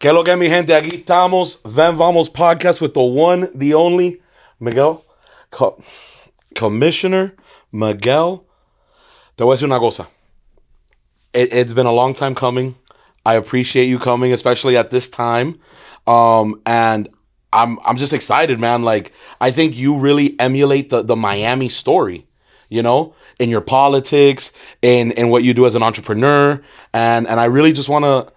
¿Qué es lo que, mi gente? Aquí estamos, Ven Vamos podcast with the one, the only, Miguel, Commissioner Miguel. Te voy a decir una cosa. It's been a long time coming. I appreciate you coming, especially at this time. And I'm just excited, man. Like, I think you really emulate the Miami story, you know, in your politics, in what you do as an entrepreneur. And I really just want to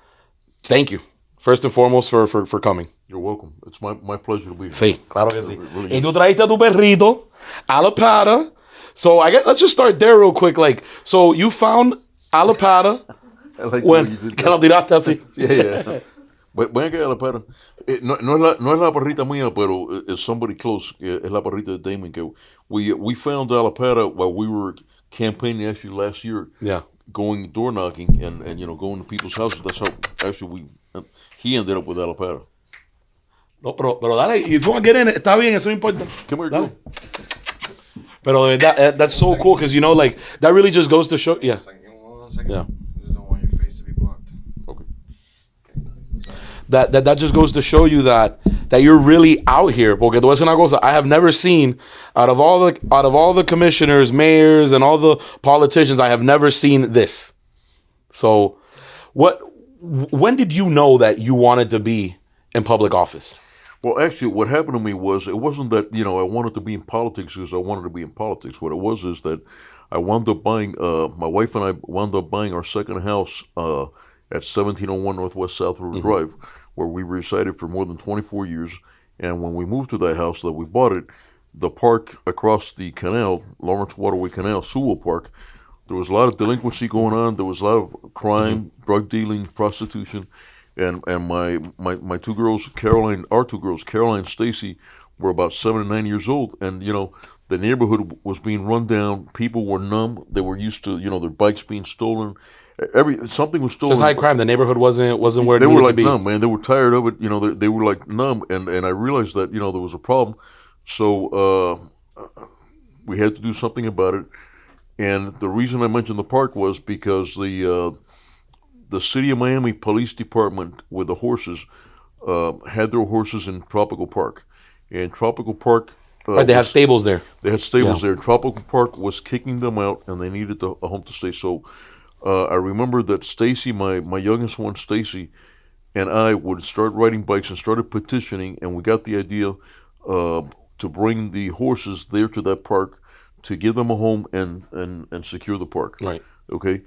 thank you, first and foremost, for coming. You're welcome. It's my pleasure to be here. Sí, claro que sí. Really Y is. tú trajiste a tu perrito, Alapata. So I guess let's just start there real quick. Like, so you found Alapata I like the way when you did que la that. tiraste así. Yeah. Ven acá, la perra. No es la perrita mía, pero it's somebody close. Es la perrita de Damon. Que we found Alapata while we were campaigning actually last year. Yeah. Going door knocking and going to people's houses. That's how actually he ended up with Alapata. No, pero dale, if you want to get in it, está bien, eso no importa. Come here, Dale. girl. Pero that's so cool because, you know, like, that really just goes to show. Yeah. One second. Yeah. Just don't want your face to be blocked. Okay. That just goes to show you that you're really out here. Porque te voy a decir una cosa, I have never seen out of all the commissioners, mayors, and all the politicians, I have never seen this. So, when did you know that you wanted to be in public office? Well, actually, what happened to me was it wasn't that I wanted to be in politics because I wanted to be in politics. What it was is that I wound up buying. My wife and I wound up buying our second house at 1701 Northwest South River Drive, where we resided for more than 24 years. And when we moved to that house, that we bought it, the park across the canal, Lawrence Waterway Canal, Sewell Park, there was a lot of delinquency going on. There was a lot of crime, drug dealing, prostitution. And my two girls, Caroline and Stacy, were about 7 and 9 years old. And, the neighborhood was being run down. People were numb. They were used to, their bikes being stolen. Something was stolen. Just high crime. The neighborhood wasn't where it They needed were to like be. numb, man. They were tired of it. They were like numb. And I realized that, there was a problem. So we had to do something about it. And the reason I mentioned the park was because the City of Miami Police Department with the horses had their horses in Tropical Park. And Tropical Park... Right, they have stables there. They had stables there. Tropical Park was kicking them out, and they needed a home to stay. So I remember that Stacy, my youngest one, Stacy, and I would start riding bikes and started petitioning, and we got the idea to bring the horses there to that park to give them a home and secure the park. Right. Okay.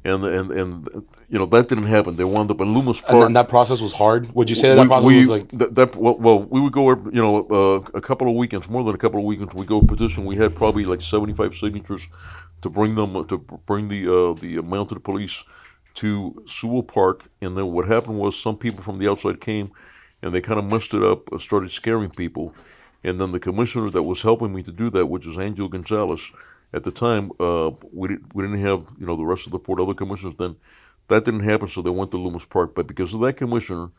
And that didn't happen. They wound up in Loomis Park. And that process was hard. Would you say that process was like... we would go, a couple of weekends, more than a couple of weekends, we go petition. We had probably like 75 signatures to bring the mounted police to Sewell Park. And then what happened was some people from the outside came and they kind of messed it up, started scaring people. And then the commissioner that was helping me to do that, which is Angel Gonzalez, at the time, we didn't have the rest of the port, other commissioners. Then that didn't happen, so they went to Loomis Park. But because of that commissioner,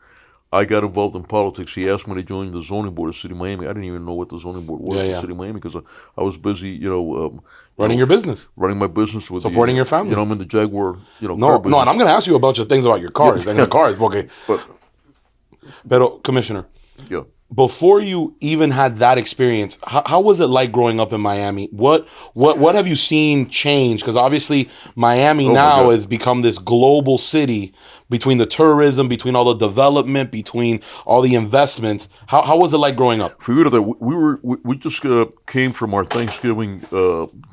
I got involved in politics. He asked me to join the zoning board of the City of Miami. I didn't even know what the zoning board was in the City of Miami because I was busy, running your business, running my business with supporting your family. I'm in the Jaguar, No, car business. and I'm going to ask you a bunch of things about your cars and the cars. Okay, but Commissioner, yeah. Before you even had that experience, how was it like growing up in Miami? What have you seen change? Because obviously Miami now has become this global city between the tourism, between all the development, between all the investments. How was it like growing up? Figure that we just came from our Thanksgiving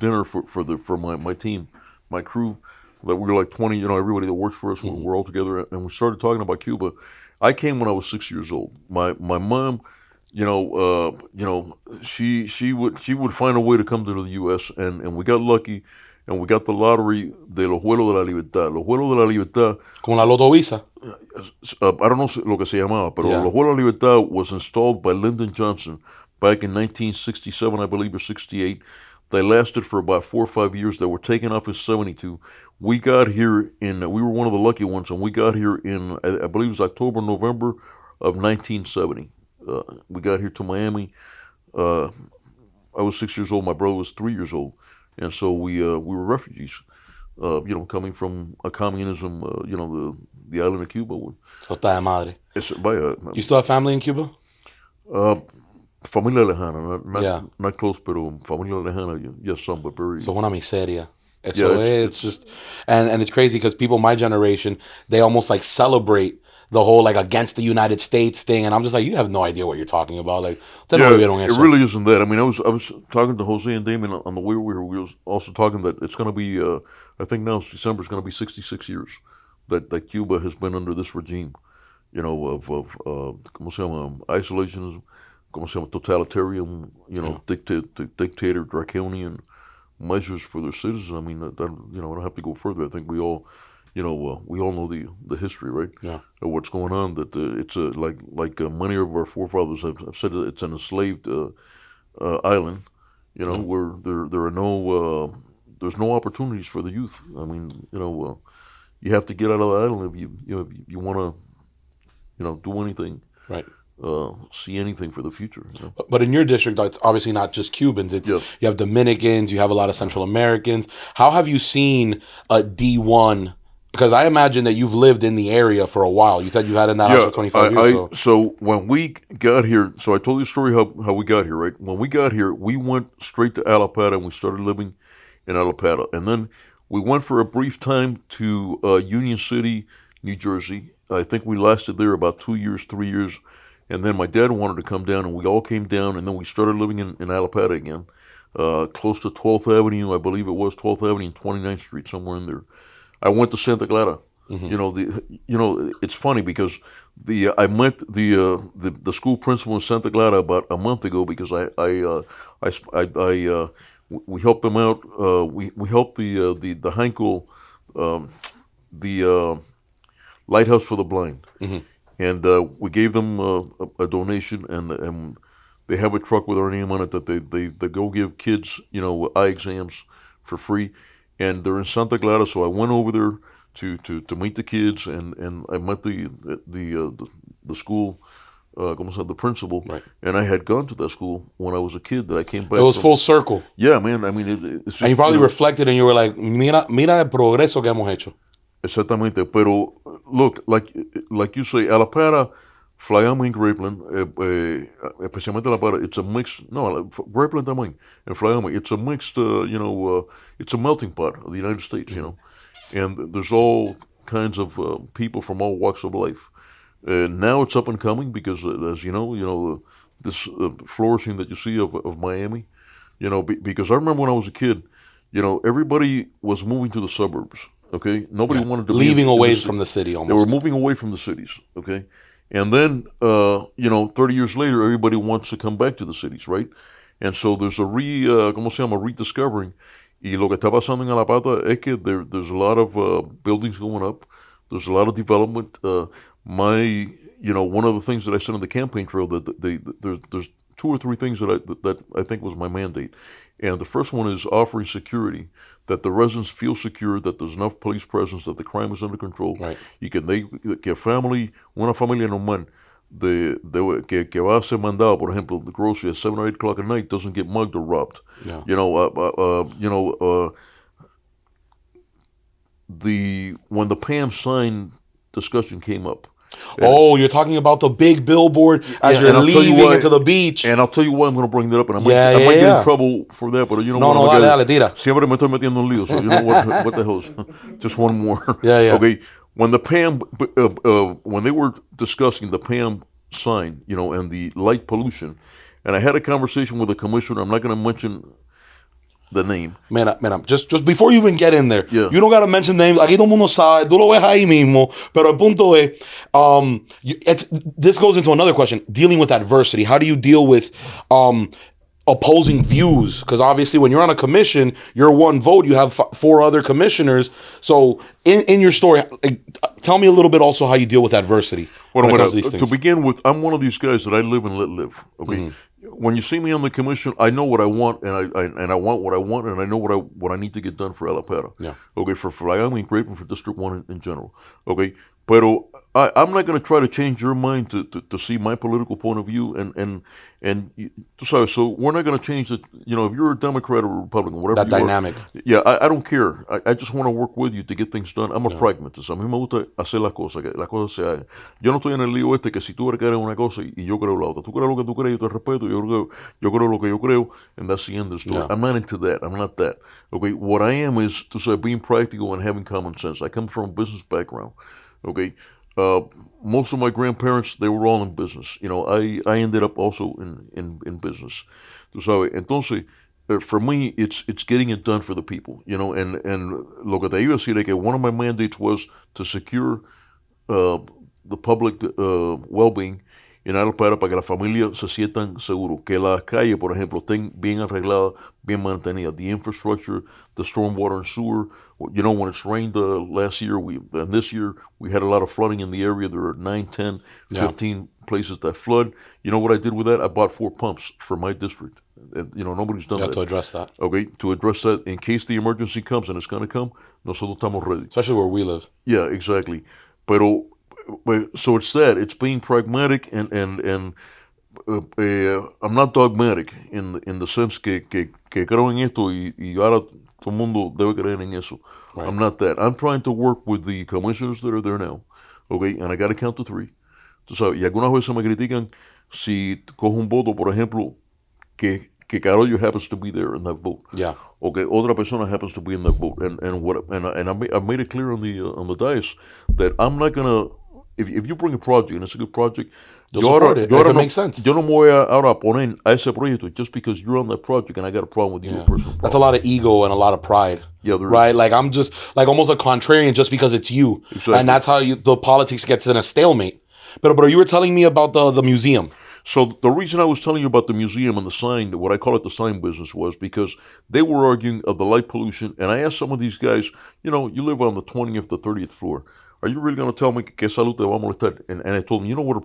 dinner for my team, my crew. That we were like 20, everybody that works for us. We're all together, and we started talking about Cuba. I came when I was 6 years old. My mom, she would find a way to come to the U.S. and we got lucky, and we got the lottery de los Vuelos de la Libertad. Los Vuelos de la Libertad. Con la Loto Visa. I don't know lo que se llamaba, pero Los Vuelos de la Libertad was installed by Lyndon Johnson back in 1967, I believe, or 68. They lasted for about 4 or 5 years. They were taken off in 72. We got here we were one of the lucky ones, and we got here in, I believe it was October, November of 1970. We got here to Miami. I was 6 years old. My brother was 3 years old. And so we were refugees, coming from a communism, the island of Cuba. Está de madre. Vaya, You still have family in Cuba? familia lejana, Yeah. not close, pero familia lejana, yes, some, but very. So una miseria. Yeah, So it's just, and it's crazy because people my generation, they almost like celebrate the whole like against the United States thing, and I'm just like, you have no idea what you're talking about. Like, ustedes no vivieron it eso. really isn't that. I mean, I was talking to Jose and Damien on the way we were also talking that it's going to be, I think now it's December, it's going to be 66 years that Cuba has been under this regime, you know, of ¿cómo se llama? Isolationism, ¿cómo se llama? Totalitarian, you know, dictator, draconian measures for their citizens. I mean, you know, I don't have to go further. I think we all, you know, we all know the history, right? Yeah. Of what's going on. That it's like many of our forefathers have said, that it's an enslaved island, you know, where there are no there's no opportunities for the youth. I mean, you know, you have to get out of the island if you want to, you know, do anything. Right. See anything for the future. You know? But in your district, it's obviously not just Cubans. It's you have Dominicans, you have a lot of Central Americans. How have you seen a D1? Because I imagine that you've lived in the area for a while. You said you had in that house for 25 years. So when we got here, so I told you the story how we got here, right? When we got here, we went straight to Alapata and we started living in Alapata. And then we went for a brief time to Union City, New Jersey. I think we lasted there about 2 years, 3 years. And then my dad wanted to come down, and we all came down, and then we started living in Alapata again, close to 12th Avenue, I believe it was 12th Avenue and 29th Street, somewhere in there. I went to Santa Clara. Mm-hmm. You know, it's funny because I met the school principal in Santa Clara about a month ago because we helped them out. We helped the Heinkel, the Lighthouse for the Blind. Mm-hmm. And we gave them a donation, and they have a truck with our name on it that they go give kids, you know, eye exams for free. And they're in Santa Clara, so I went over there to meet the kids, and I met the school, the principal. Right. And I had gone to that school when I was a kid. That I came back. It was full circle. Yeah, man. I mean, it's just, and you probably reflected, and you were like, "Mira el progreso que hemos hecho." Exactamente, pero look, like you say, Alapata, Flyama and Grapeland, especialmente Alapata, it's a mixed, no, Grapeland también, and Flyama, it's a mixed, you know, it's a melting pot of the United States, you know, and there's all kinds of people from all walks of life. Now it's up and coming because, as you know, this flourishing that you see of Miami, you know, because I remember when I was a kid, you know, everybody was moving to the suburbs. Okay, nobody wanted to leaving away from the city. Almost, they were moving away from the cities. Okay, and then you know, 30 years later, everybody wants to come back to the cities, right? And so there's a rediscovering. Y lo que está pasando en Alapata es que there's a lot of buildings going up. There's a lot of development. You know, one of the things that I said on the campaign trail that there's 2 or 3 things that I think was my mandate. And the first one is offering security, that the residents feel secure, that there's enough police presence, that the crime is under control. Right. Que una familia normal que va a ser mandado, por ejemplo, the grocery at 7 or 8 o'clock at night doesn't get mugged or robbed. Yeah. You know, when the Pam sign discussion came up. Oh, you're talking about the big billboard as you're leaving into the beach. And I'll tell you why I'm going to bring that up, and I might get in trouble for that, but you know what? No, dale, tira. Siempre me estoy metiendo en lío, so you know what the hell is. Just one more. Yeah. Okay, when the Pam, when they were discussing the Pam sign, you know, and the light pollution, and I had a conversation with the commissioner, I'm not going to mention the name. Man, just before you even get in there, you don't got to mention names. Aquí todo el mundo sabe, tú lo ves ahí mismo. Pero el punto es, this goes into another question, dealing with adversity. How do you deal with opposing views? Because obviously when you're on a commission, you're one vote, you have 4 other commissioners. So in your story, tell me a little bit also how you deal with adversity when it comes to these things. To begin with, I'm one of these guys that I live and let live. Okay. Mm-hmm. When you see me on the commission, I know what I want, and I want what I want, and I know what I need to get done for Alapata. Yeah. Okay, for Miami and Grapeland, for District 1 in general. Okay, pero I'm not going to try to change your mind to see my political point of view, sorry. So we're not going to change it. If you're a Democrat or a Republican, whatever That you dynamic. I don't care. I just want to work with you to get things done. I'm a pragmatist. A mí me gusta hacer las cosas, que las cosas se hagan. Yo no estoy en el lío que si tú crees una cosa y yo creo la otra. Tú crees lo que tú crees, yo te respeto. Yo creo lo que yo creo, and that's the end of the story. Yeah. I'm not into that. I'm not that. Okay, what I am is being practical and having common sense. I come from a business background. Okay. Most of my grandparents, they were all in business. I ended up also in business. Tú sabes, entonces, for me, it's getting it done for the people. And lo que te iba a decir es que one of my mandates was to secure the public well-being en Alpara para que la familia se sientan seguros, que las calles, por ejemplo, estén bien arregladas, bien mantenidas, the infrastructure, the stormwater and sewer. When it's rained last year, and this year, we had a lot of flooding in the area. There are 9, 10, 15 places that flood. You know what I did with that? I bought 4 pumps for my district. Nobody's done that. To address that. Okay, to address that in case the emergency comes, and it's going to come, nosotros estamos ready. Especially where we live. Yeah, exactly. So it's that. It's being pragmatic and I'm not dogmatic in the sense que creo en esto y ahora todo el mundo debe creer en eso. Right. I'm not that. I'm trying to work with the commissioners that are there now. Okay, and I got to count to 3. Tú sabes, y algunas veces me critican si cojo un voto, por ejemplo, que Carollo happens to be there in that vote. Yeah. Okay, otra persona happens to be in that vote, and I made it clear on the dais that I'm not gonna. If you bring a project and it's a good project, you'll support it if it makes sense. Yo no me voy ahora a poner a ese proyecto just because you're on that project and I got a problem with you. Yeah. Personal That's a lot of ego and a lot of pride. Yeah, there right? is. Like I'm just like almost a contrarian just because it's you. Exactly. And that's how the politics gets in a stalemate. But you were telling me about the museum. So the reason I was telling you about the museum and the sign, what I call it the sign business, was because they were arguing of the light pollution. And I asked some of these guys, you live on the 20th to 30th floor. Are you really going to tell me que salud te va a molestar? And I told him, you know what a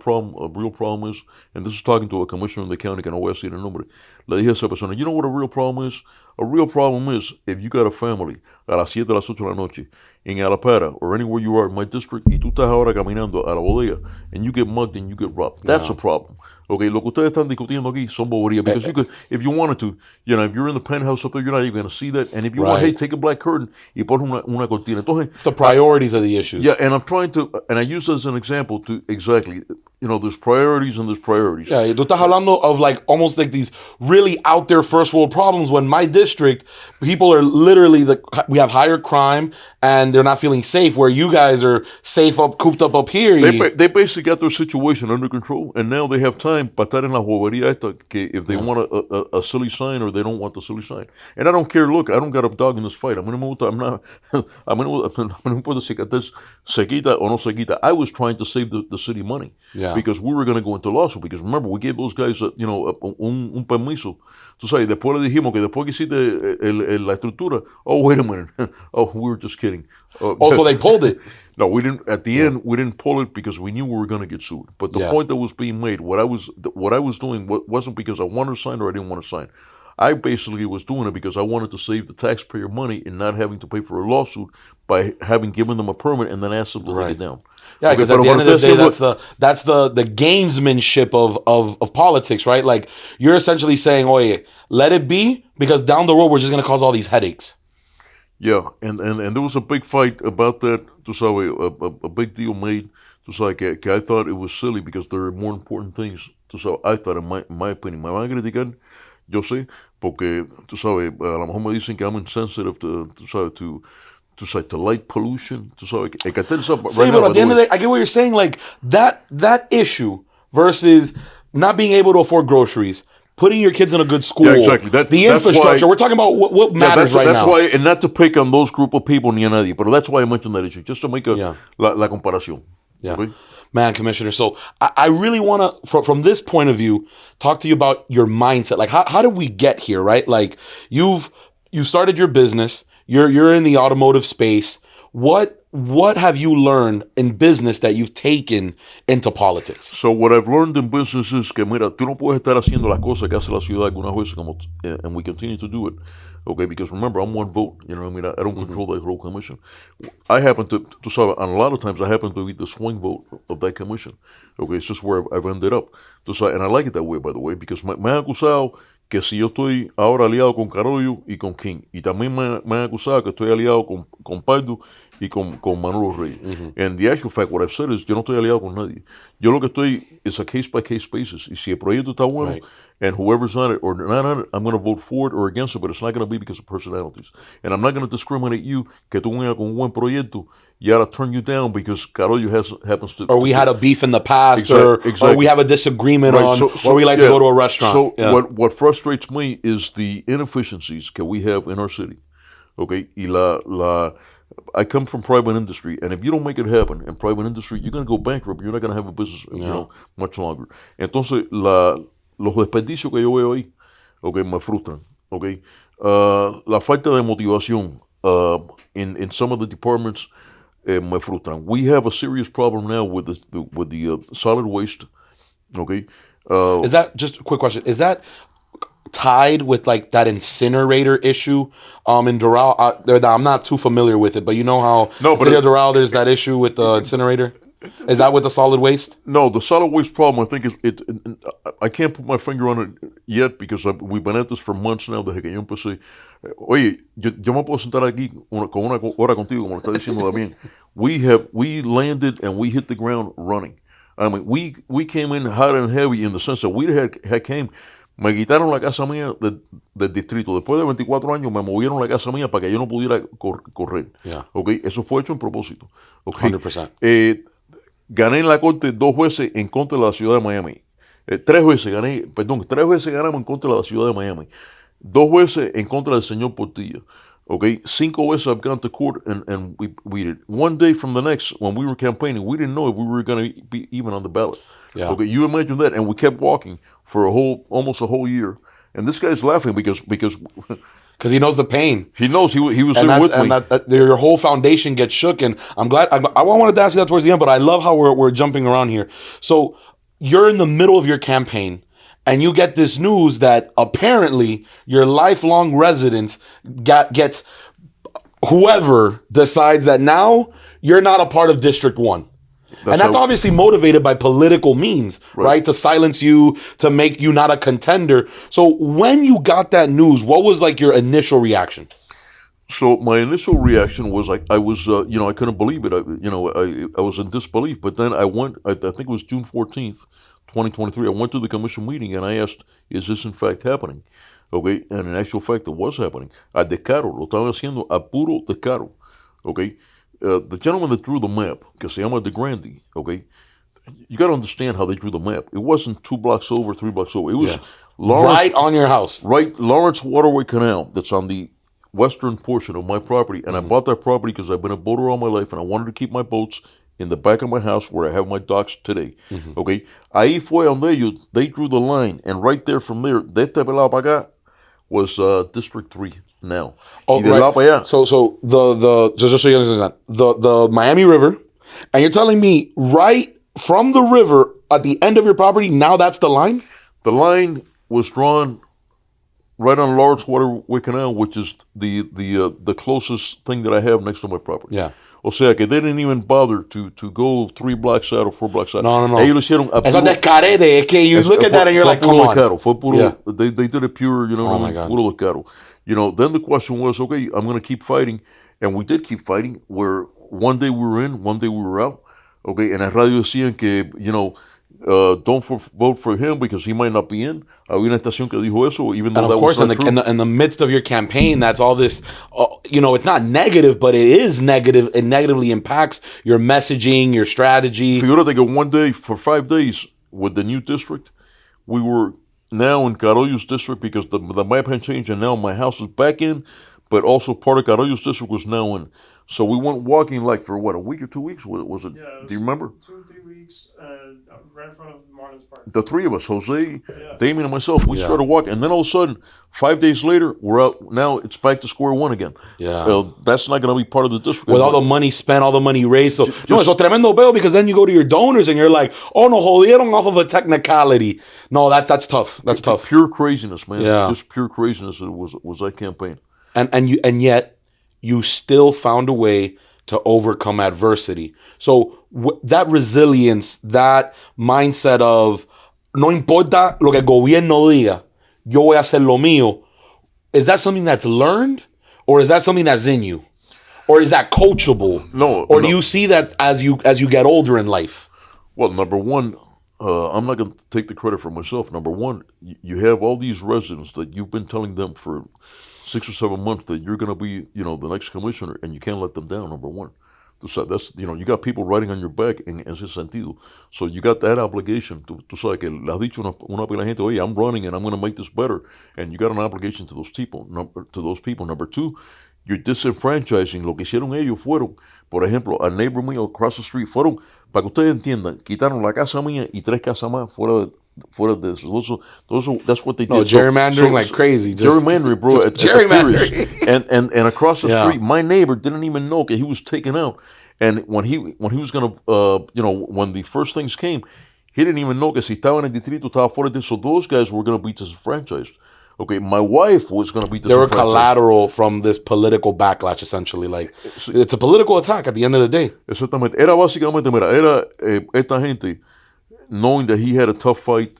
real problem is? And this is talking to a commissioner in the county, que no voy a decir el nombre. Le dije a esa persona, you know what a real problem is? A real problem is if you got a family a las 7 de las 8 de la noche in Alapara or anywhere you are in my district y tú estás ahora caminando a la bodega and you get mugged and you get robbed. That's a problem. Okay, lo que ustedes están discutiendo aquí son boberías because you could, if you wanted to, if you're in the penthouse up there, you're not even going to see that. And if you want, hey, take a black curtain y pon una cortina. Entonces, it's the priorities of the issues. Yeah, and I'm trying to, and I use this as an example to exactly, there's priorities and there's priorities. Yeah, tú estás hablando of like almost like these really out there first world problems when my district, people are literally, we have higher crime and they're not feeling safe where you guys are safe cooped up here. They basically got their situation under control and now they have time para estar en la bobería esta que if they want a silly sign or they don't want the silly sign. And I don't care, look, I don't got a dog in this fight. I'm no puedo decir que se quita o no se quita. I was trying to save the city money. Yeah. Because we were going to go into lawsuit. Because remember, we gave those guys, un permiso. Tú sabes, después le dijimos que después que hiciste la estructura, oh, wait a minute. Oh, we were just kidding. So they pulled it. No, we didn't. At the end, we didn't pull it because we knew we were going to get sued. But the point that was being made, what I was doing wasn't because I wanted to sign or I didn't want to sign. I basically was doing it because I wanted to save the taxpayer money and not having to pay for a lawsuit by having given them a permit and then ask them to take it down. Yeah, because at the end of the day, that's the gamesmanship of politics, right? Like you're essentially saying, "Oye, let it be," because down the road we're just going to cause all these headaches. Yeah, and there was a big fight about that. Tú sabes, a big deal made. Tú sabes que I thought it was silly because there are more important things. Tú sabes, I thought, in my opinion, me van a criticar. Yo sé, porque tú sabes, a lo mejor me dicen que I'm insensitive to light pollution. Tú sabes, que right now, but at the end of the day, I get what you're saying. Like that issue versus not being able to afford groceries, putting your kids in a good school. Yeah, exactly. The infrastructure. We're talking about what matters right now. That's why, and not to pick on those group of people ni a nadie, but that's why I mentioned that issue, just to make la comparación. Yeah. Okay? Man, Commissioner. So I really want to, from this point of view, talk to you about your mindset. Like, how did we get here, right? Like, you started your business. You're in the automotive space. What what have you learned in business that you've taken into politics? So what I've learned in business is que, mira, tú no puedes estar haciendo las cosas que hace la ciudad algunas veces, and we continue to do it, okay? Because remember, I'm one vote, you know what I mean? I don't control the whole commission. I happen to and a lot of times I happen to be the swing vote of that commission, okay? It's just where I've ended up. And I like it that way, by the way, because me han acusado que si yo estoy ahora aliado con Carollo y con King, y también me han acusado que estoy aliado con Pardo y con Manolo Reyes. And the actual fact, what I've said is, yo no estoy aliado con nadie. Yo lo que estoy is a case-by-case basis. Y si el proyecto está bueno, Right. and whoever's on it or not on it, I'm going to vote for it or against it, but it's not going to be because of personalities. And I'm not going to discriminate you, que tú vengas con un buen proyecto, y ahora turn you down because Carollo happens to... Or we had a beef in the past, Exactly. or we have a disagreement Right, on, so- or we like to yeah. go to a restaurant. So Yeah. what frustrates me is the inefficiencies that we have in our city. Okay, I come from private industry, and if you don't make it happen in private industry, you're going to go bankrupt. You're not going to have a business, much longer. Entonces, los desperdicios que yo veo ahí, okay, me frustran. Okay, la falta de motivación in some of the departments me frustran. We have a serious problem now with the solid waste. Okay. Is that, just a quick question, is that tied with like that incinerator issue in Doral? I'm not too familiar with it, but you know how No, in but City of Doral there's that issue with the incinerator? Is that with the solid waste? No, the solid waste problem, I think, I can't put my finger on it yet because we've been at this for months now desde que yo empecé. Oye, yo me puedo sentar aquí con una hora contigo, como lo está diciendo Damián. We landed and we hit the ground running. I mean, we came in hot and heavy in the sense that we had came. Me quitaron la casa mía del distrito. Después de 24 años me movieron la casa mía para que yo no pudiera correr. Yeah. Okay? Eso fue hecho en propósito. Okay? 100%. Gané en la corte 2 veces en contra de la ciudad de Miami. 3 veces ganamos en contra de la ciudad de Miami. 2 veces en contra del señor Portilla. Okay, 5 veces I've gone to court and we did. One day from the next, when we were campaigning, we didn't know if we were going to be even on the ballot. Yeah. Okay, you imagine that, and we kept walking for almost a whole year. And this guy's laughing because he knows the pain. he knows he was And there with me. your whole foundation gets shook. And I'm glad. I wanted to ask you that towards the end, but I love how we're jumping around here. So you're in the middle of your campaign, and you get this news that apparently your lifelong residence gets whoever decides that now you're not a part of District 1. And that's obviously motivated by political means, right? To silence you, to make you not a contender. So when you got that news, what was like your initial reaction? So my initial reaction was I was I couldn't believe it. I was in disbelief. But then I went. I think it was June 14th, 2023. I went to the commission meeting and I asked, "Is this in fact happening?" Okay, and in actual fact, it was happening. A descaro, lo estaban haciendo a puro descaro. Okay, the gentleman that drew the map, que se llama De Grande. Okay, you got to understand how they drew the map. It wasn't 2 blocks over, 3 blocks over. It was Right on your house. Right, Lawrence Waterway Canal. That's on the western portion of my property, and I bought that property because I've been a boater all my life, and I wanted to keep my boats in the back of my house where I have my docks today. Okay, ahí fue donde ellos, they drew the line, and right there from there, de este lado para acá, was District 3 now. Oh, Y de lado para allá. So just so you understand, the Miami River, and you're telling me right from the river at the end of your property, now that's the line? The line was drawn right on Lawrence Waterway Canal, which is the closest thing that I have next to my property. Yeah. O sea que they didn't even bother to go 3 blocks out or 4 blocks out. No. Ellos lo hicieron a Eso puro- descarede. Es que you look at that and you're like, come on. Caro. Fue puro, Yeah. they did it pure, Oh my God. puro caro. Then the question was, okay, I'm going to keep fighting. And we did keep fighting, where one day we were in, one day we were out. Okay, and en radio decían que, don't vote for him because he might not be in. Había una estación que dijo eso, even though And that of course, was not true. in the midst of your campaign, that's all this, it's not negative, but it is negative. It negatively impacts your messaging, your strategy. Figúrate que one day, for 5 days, with the new district, we were now in Carollo's district because the map had changed, and now my house is back in, but also part of Carollo's district was now in. So we went walking like for what, a week or 2 weeks? Was it? Yeah, Do you remember? 2 or 3 weeks. weeks, right in front of Marlins Park. The three of us, Jose, Yeah. Damien, and myself, we Yeah. started walking, and then all of a sudden, 5 days later, we're out. Now it's back to square one again. Yeah. So that's not going to be part of the district. With all the money spent, all the money raised. So, Just- no, it's a tremendo bill because then you go to your donors and you're like, oh, no, jodieron off of a technicality. No, that's tough. That's tough. Pure craziness, man. Yeah. Just pure craziness. It was that campaign. And yet you still found a way to overcome adversity. So that resilience, that mindset of no importa lo que el gobierno diga, yo voy a hacer lo mío. Is that something that's learned, or is that something that's in you, or is that coachable? No. Or do you see that as you get older in life? Well, number one, I'm not going to take the credit for myself. Number one, you have all these residents that you've been telling them for 6 or 7 months that you're going to be, the next commissioner, and you can't let them down. Number one, that's you got people riding on your back en ese sentido. So you got that obligation. Tú sabes que le has dicho una pila de gente, oye, I'm running and I'm going to make this better, and you got an obligation to those people. Number two, you're disenfranchising. Lo que hicieron ellos fueron, por ejemplo, a neighbor mío across the street, fueron, para que ustedes entiendan, quitaron la casa mía y 3 casas más fuera de eso. That's what they did. No, gerrymandering like crazy. Gerrymandering, bro. At gerrymandering. And across the Yeah. street, my neighbor didn't even know that he was taken out. And when he was gonna, when the first things came, he didn't even know que si estaba en el distrito estaba fuera de. So those guys were gonna be disenfranchised. Okay, my wife was gonna be They were disenfranchised. collateral from this political backlash, essentially. Like, it's a political attack at the end of the day. Exactamente. Era básicamente, mira, era esta gente knowing that he had a tough fight,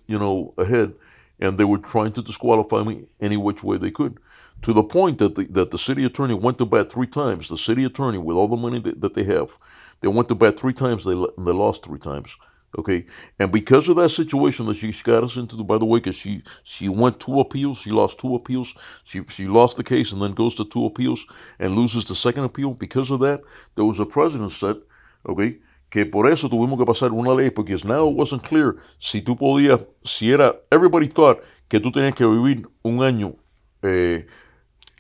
ahead, and they were trying to disqualify me any which way they could. To the point that the city attorney went to bat 3 times. The city attorney, with all the money that they have, they went to bat 3 times. They lost 3 times. Okay, and because of that situation that she got us into, by the way, because she went 2 appeals, she lost 2 appeals. She lost the case and then goes to 2 appeals and loses the second appeal. Because of that, there was a precedent set. Okay. Que por eso tuvimos que pasar una ley, because now it wasn't clear si tú podías, everybody thought que tú tenías que vivir un año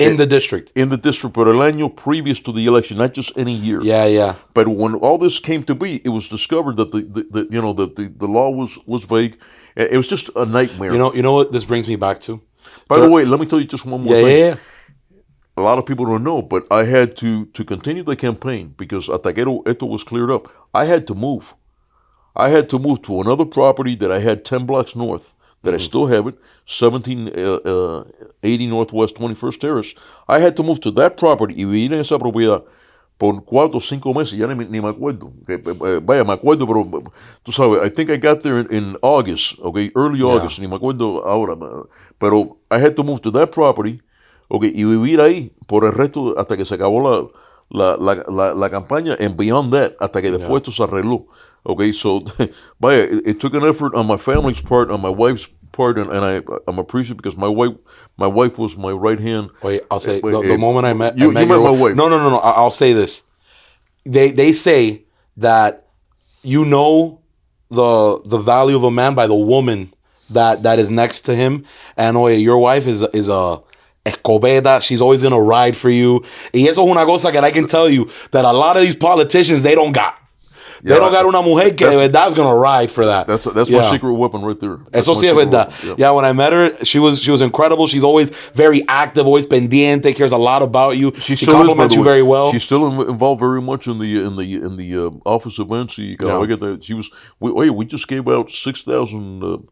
In the district. in the district, pero el año previous to the election, not just any year. Yeah. But when all this came to be, it was discovered that the law was vague. It was just a nightmare. You know what this brings me back to? By the way, let me tell you just one more thing. Yeah. A lot of people don't know, but I had to continue the campaign because hasta que esto was cleared up, I had to move. I had to move to another property that I had 10 blocks north, that I still have it, 1780 Northwest 21st Terrace. I had to move to that property y vivir en esa propiedad por 4 o 5 meses, ya ni me acuerdo. Vaya, me acuerdo, pero tú sabes, I think I got there in August, okay, early August, ni me acuerdo ahora. Pero I had to move to that property. Okay, y vivir ahí por el resto hasta que se acabó la campaña, and beyond that, hasta que después esto se arregló. Okay, so, vaya, it took an effort on my family's part, on my wife's part, and I'm appreciative because my wife was my right hand. Wait, I'll say the moment I met you met my wife. No. I'll say this. They say that the value of a man by the woman that is next to him, and your wife is a escopeta. She's always gonna ride for you. Y eso es una cosa que I can tell you that a lot of these politicians, they don't got. They don't got una mujer que de verdad is gonna ride for that. That's my secret weapon right there. Eso sí es verdad. Yeah, when I met her, she was incredible. She's always very active, always pendiente, cares a lot about you. She compliments you very well. She's still involved very much in the office events. We just gave out 6,000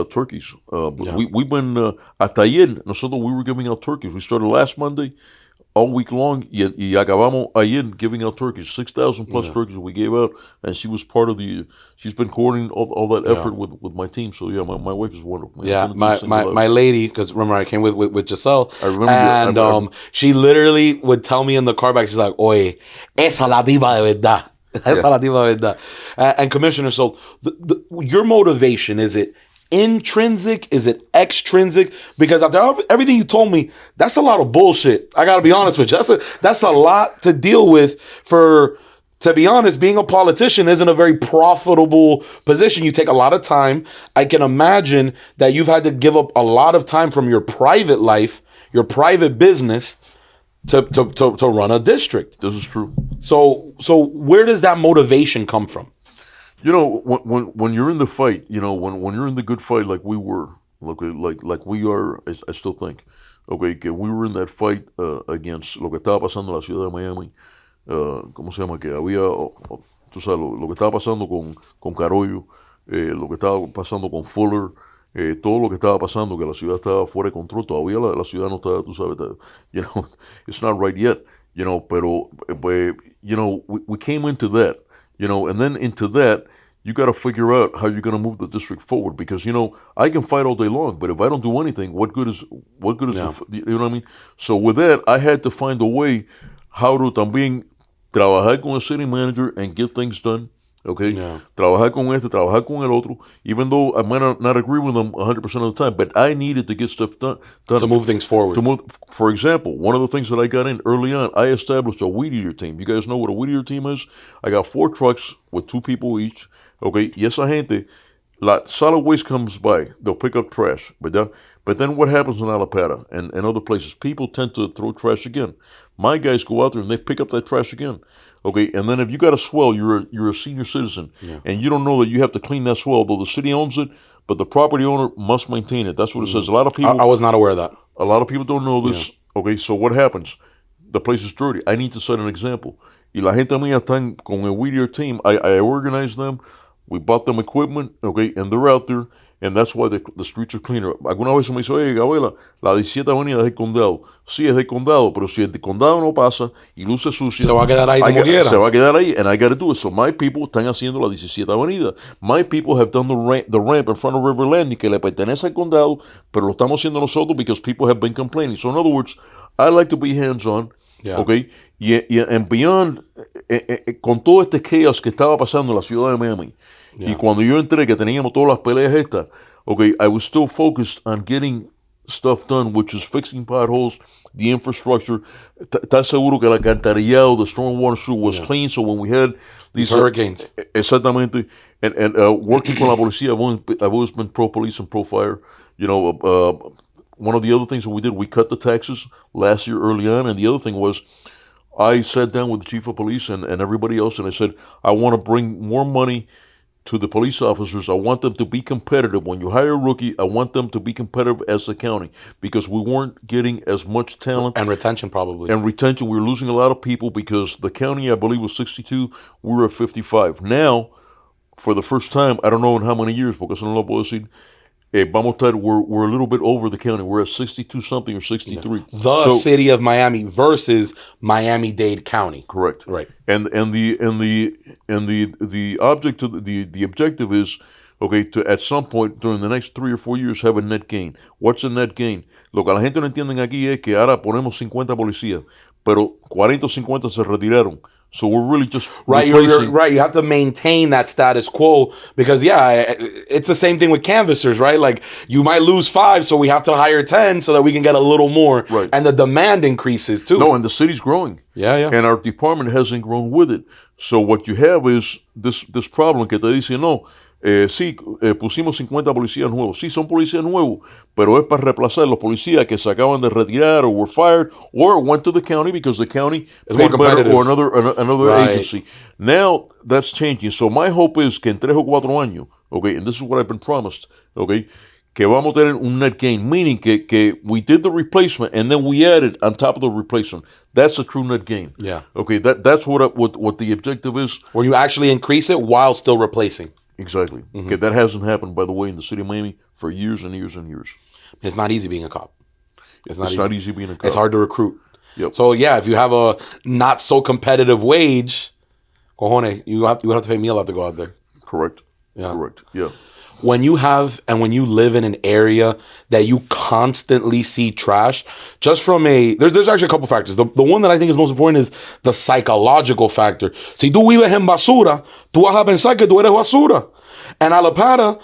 turkeys. We've been hasta ayer. Nosotros we were giving out turkeys. We started last Monday, all week long, y acabamos ayer giving out turkeys. 6,000 plus turkeys we gave out, and she was part of she's been coordinating all that effort with my team. So yeah, my wife is wonderful. Yeah, my lady, because remember I came with Giselle, I remember and she literally would tell me in the car back, she's like, oye, esa la diva de verdad. Esa la diva de verdad. And Commissioner, so your motivation, is it intrinsic? Is it extrinsic? Because after everything you told me, that's a lot of bullshit. I gotta be honest with you. That's a lot to deal with. To be honest, being a politician isn't a very profitable position. You take a lot of time. I can imagine that you've had to give up a lot of time from your private life, your private business, to run a district. This is true. So where does that motivation come from? You know, when you're in the fight, you know, when you're in the good fight like we were, like we are, I still think, okay, que we were in that fight against lo que estaba pasando en la ciudad de Miami, ¿cómo se llama? Que había, tú sabes, lo que estaba pasando con Carollo, lo que estaba pasando con Fuller, todo lo que estaba pasando, que la ciudad estaba fuera de control, todavía la ciudad no está, tú sabes, you know, it's not right yet, you know, pero, you know, we came into that. You know, and then into that, you got to figure out how you're going to move the district forward because, you know, I can fight all day long, but if I don't do anything, what good is you know what I mean? So with that, I had to find a way how to también trabajar con el city manager and get things done. Okay, trabajar con trabajar con el otro, even though I might not agree with them 100% of the time, but I needed to get stuff done to move things forward. For example, one of the things that I got in early on, I established a weed eater team. You guys know what a weed eater team is? I got 4 trucks with 2 people each. Okay, y esa gente, la solid waste comes by, they'll pick up trash, ¿verdad? But then what happens in Alapata and other places? People tend to throw trash again. My guys go out there and they pick up that trash again. Okay, and then if you got a swell, you're a senior citizen, and you don't know that you have to clean that swell, though the city owns it, but the property owner must maintain it. That's what it says. A lot of people... I was not aware of that. A lot of people don't know this. Okay, so what happens? The place is dirty. I need to set an example. Y la gente mía están con el weed eater team. I organized them. We bought them equipment, okay, and they're out there, and that's why the streets are cleaner. Alguna vez me dice, oye, Gabela, la 17 Avenida es del condado. Sí, es del condado, pero si el condado no pasa y luce sucia, se va a quedar ahí como quiera. Se va a quedar ahí, and I got to do it. So my people están haciendo la 17 Avenida. My people have done the ramp in front of River Landing que le pertenece al condado, pero lo estamos haciendo nosotros because people have been complaining. So in other words, I like to be hands-on. Okay, and beyond, con todo este chaos que estaba pasando en la ciudad de Miami, y cuando yo entré, que teníamos todas las peleas estas, okay, I was still focused on getting stuff done, which is fixing potholes, the infrastructure. ¿Estás seguro que el alcantarillado, the stormwater sewer was clean? So when we had these hurricanes, exactamente, and working con la policía, I've always been pro-police and pro-fire. You know, one of the other things that we did, we cut the taxes last year early on, and the other thing was I sat down with the chief of police and everybody else, and I said, I want to bring more money to the police officers. I want them to be competitive. When you hire a rookie, I want them to be competitive as the county because we weren't getting as much talent. And retention probably. And retention, we were losing a lot of people because the county, I believe, was 62. We were at 55. Now, for the first time, I don't know in how many years, porque eso no lo puedo decir, vamos a estar, we're a little bit over the county. We're at 62 something or 63. The city of Miami versus Miami-Dade County. Correct. Right. And the object of the objective is, okay, to at some point during the next 3 or 4 years have a net gain. What's a net gain? Lo que la gente no entiende aquí es que ahora ponemos 50 policías, pero 40 o 50 se retiraron. So we're really just right. You're right. You have to maintain that status quo because it's the same thing with canvassers, right? Like you might lose 5, so we have to hire 10 so that we can get a little more. Right. And the demand increases too. No, and the city's growing. Yeah. And our department hasn't grown with it. So what you have is this problem que te dice no. Sí, pusimos 50 policías nuevos. Sí, son policías nuevos, pero es para reemplazar los policías que se acaban de retirar or were fired or went to the county because the county is more competitive or another right. agency. Now that's changing. So my hope is que en 3 o 4 años, okay, and this is what I've been promised, okay, que vamos a tener un net gain, meaning que we did the replacement and then we added on top of the replacement. That's a true net gain. Yeah. Okay, that's what the objective is. Where you actually increase it while still replacing. Exactly. Mm-hmm. Okay, that hasn't happened, by the way, in the city of Miami for years and years and years. It's not easy being a cop. It's not easy being a cop. It's hard to recruit. Yep. So, if you have a not so competitive wage, cojones, you would have to pay me a lot to go out there. Correct. Yeah. Correct. Yeah. When you live in an area that you constantly see trash, just from there's actually a couple factors. The one that I think is most important is the psychological factor. Si tú vives en basura, tú vas a pensar que tú eres basura. And Alapata,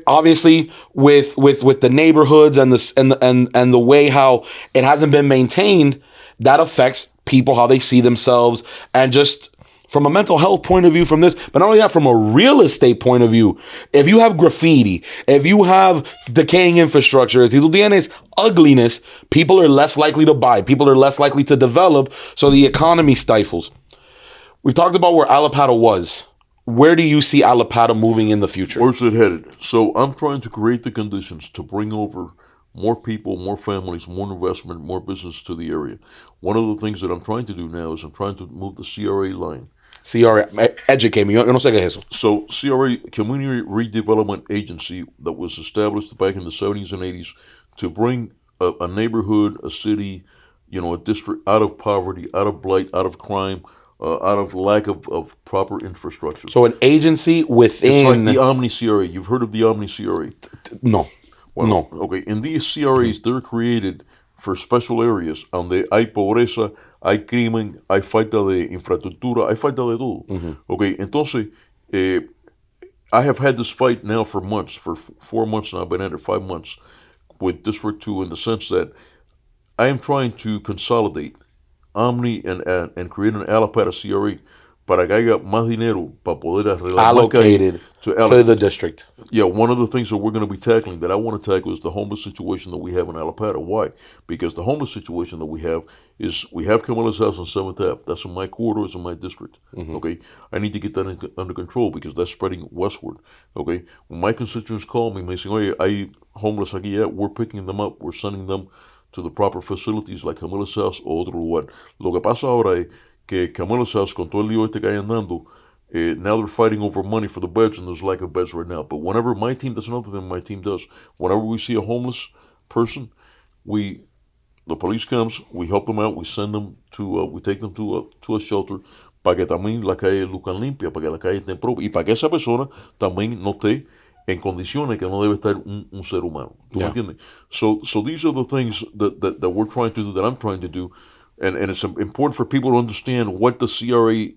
obviously with the neighborhoods and the way how it hasn't been maintained, that affects people, how they see themselves, and just from a mental health point of view from this, but not only that, from a real estate point of view, if you have graffiti, if you have decaying infrastructure, if tú tienes ugliness, people are less likely to buy, people are less likely to develop, so the economy stifles. We've talked about where Alapata was where do you see Alapata moving in the future? Where's it headed? So I'm trying to create the conditions to bring over more people, more families, more investment, more business to the area. One of the things that I'm trying to do now is I'm trying to move the CRA line. CRA, educate me. Yo no sé qué es eso. So CRA, Community Redevelopment Agency, that was established back in the 70s and 80s to bring a neighborhood, a city, a district out of poverty, out of blight, out of crime, out of lack of proper infrastructure. So an agency within. It's like the Omni CRA. You've heard of the Omni CRA? No. Well, no. Okay, in these CRAs, they're created for special areas donde hay pobreza, hay crimen, hay falta de infraestructura, hay falta de todo. Okay, entonces, I have had this fight now for months, for 4 months now, I've been at it 5 months with District 2 in the sense that I am trying to consolidate Omni and create an Alapata CRA para que haya más dinero para poder arreglar Allocated to the district. Yeah, one of the things that we're going to be tackling, that I want to tackle, is the homeless situation that we have in Alapata. Why? Because the homeless situation that we have is, we have Camilla's house on 7th Ave. That's in my corridor, it's in my district. Okay? I need to get that under control because that's spreading westward. Okay? When my constituents call me, they say, oye, hay homeless aquí, yeah, we're picking them up, we're sending them to the proper facilities like Camilla's house o otro lugar. Lo que pasa ahora es que Camilla's house, con todo el lío este que hay andando, now they're fighting over money for the beds, and there's lack of beds right now. But whenever my team, that's another thing my team does, whenever we see a homeless person, the police comes, we help them out, we send them to, we take them to a shelter, para que también la calle luzcan limpia, para que la calle esté propia, y para que esa persona también no esté en condiciones que no debe estar un ser humano. ¿Tú me entiendes? So these are the things that we're trying to do, that I'm trying to do. And it's important for people to understand what CRAs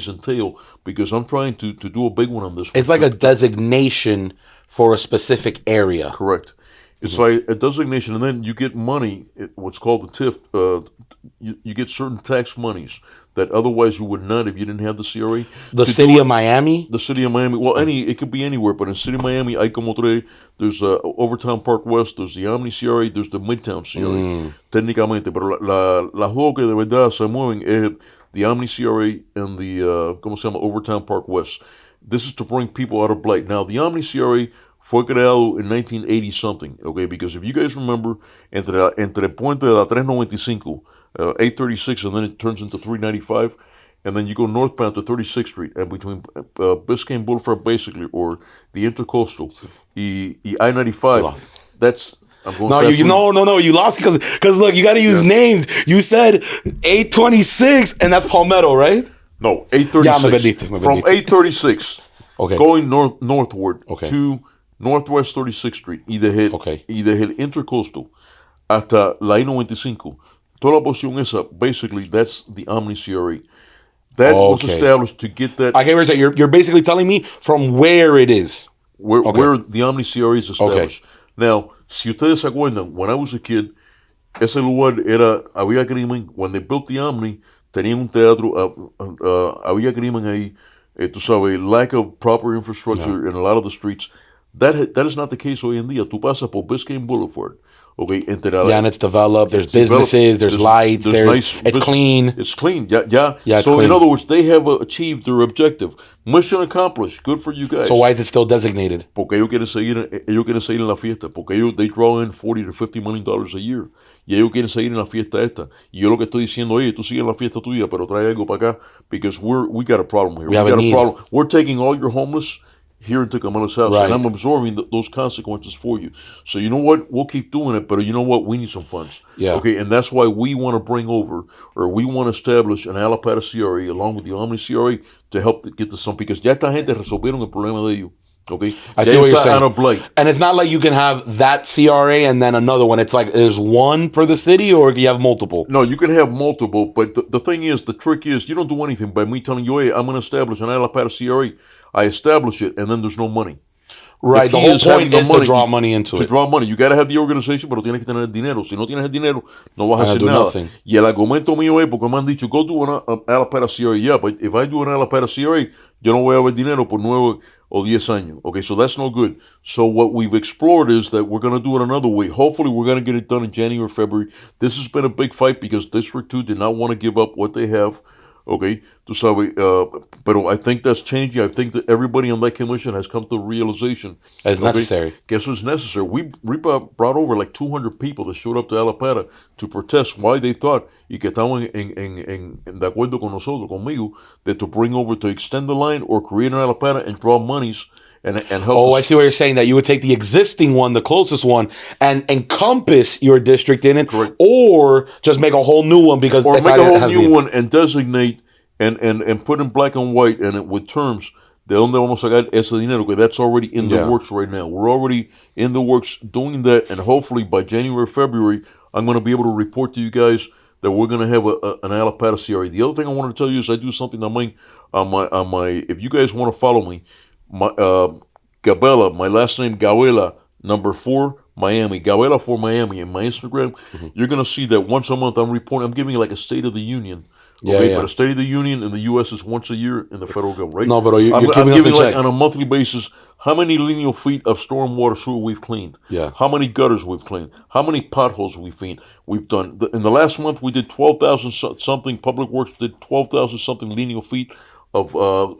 entail, because I'm trying to do a big one on this. It's like a designation for a specific area. Correct. It's like a designation, and then you get money, what's called the TIF. You get certain tax monies that otherwise you would not if you didn't have the CRA. The city of Miami? The city of Miami. Well, it could be anywhere, but in the city of Miami, hay como tres. There's Overtown Park West, there's the Omni CRA, there's the Midtown CRA, técnicamente. Pero las dos que de verdad se mueven es the Omni CRA and the, ¿cómo se llama? Overtown Park West. This is to bring people out of blight. Now, the Omni CRA fue creado in 1980-something, okay? Because if you guys remember, entre el puente de la 395, 836, and then it turns into 395, and then you go northbound to 36th Street, and between Biscayne Boulevard, basically, or the Intercoastal, y I-95, that's... No, you lost because look, you got to use names. You said 826, and that's Palmetto, right? No, 836. From 836, going northward to Northwest 36th Street, y desde el Intercoastal hasta la I-95, toda la porción esa, basically, that's the Omni CRA. That was established to get that. I get what you're saying. You're basically telling me from where it is. Where the Omni CRA is established. Now, si ustedes se acuerdan, when I was a kid, ese lugar había crimen. When they built the Omni, tenían un teatro, había crimen ahí. Tú sabes, lack of proper infrastructure in a lot of the streets. That is not the case hoy en día. Tú pasas por Biscayne Boulevard. Okay, and it's developed. There's businesses. There's lights. It's clean. It's clean. Yeah. So clean. In other words, they have achieved their objective. Mission accomplished. Good for you guys. So why is it still designated? Porque ellos quieren seguir en la fiesta. Porque they draw in $40 to $50 million a year. Y ellos quieren seguir en la fiesta esta. Y yo lo que estoy diciendo, oye, tú sigues en la fiesta tuya, pero trae algo para acá, because we got a problem here. We got a problem. We're taking all your homeless here into Camilla's house, and I'm absorbing those consequences for you. So you know what? We'll keep doing it, but you know what? We need some funds. Yeah. Okay, and that's why we want to bring over, or we want to establish an Alapata CRA along with the Omni CRA to help get to some, because ya esta gente resolvieron el problema de ellos. Okay, I see what you're saying. And it's not like you can have that CRA and then another one. It's like there's one per the city, or you have multiple. No, you can have multiple, but the thing is, the trick is, you don't do anything by me telling you, hey, I'm going to establish an Alapata CRA. I establish it, and then there's no money. Right, the whole point is to draw money into it. To draw money. You got to have the organization, pero tienes que tener el dinero. Si no tienes el dinero, no vas a hacer nada. Nothing. Y el argumento mío es, porque me han dicho, go do an Alapata CRA. Yeah, but if I do an Alapata CRA, yo no voy a ver dinero por 9 o 10 años. Okay, so that's no good. So what we've explored is that we're going to do it another way. Hopefully, we're going to get it done in January or February. This has been a big fight because District 2 did not want to give up what they have Okay, tú sabes, pero I think that's changing. I think that everybody on that commission has come to realization. It's necessary. Que eso es necessary. We brought over like 200 people that showed up to Alapata to protest why they thought y que estaban de acuerdo con nosotros, conmigo, that to bring over, to extend the line or create an Alapata and draw monies and help. Oh, I see what you're saying, that you would take the existing one, the closest one, and encompass your district in it. Correct. Or just make a whole new one because Or it make a whole has new been. one and designate and put in black and white and with terms de dónde vamos a sacar ese dinero, because that's already in the works right now. We're already in the works doing that, and hopefully by January, February, I'm going to be able to report to you guys that we're going to have an Alapata CRA. The other thing I want to tell you is I do something on my if you guys want to follow me, my Gabela, my last name Gabela, number 4, Miami, Gabela for Miami, in my Instagram, you're going to see that once a month I'm reporting, I'm giving you like a State of the Union. Okay, but a State of the Union in the U.S. is once a year in the federal government, right? No, but you're I'm keeping us giving in check. like on a monthly basis how many lineal feet of stormwater sewer we've cleaned, how many gutters we've cleaned, how many potholes we've done. In the last month, we did 12,000 something. Public Works did 12,000 something lineal feet of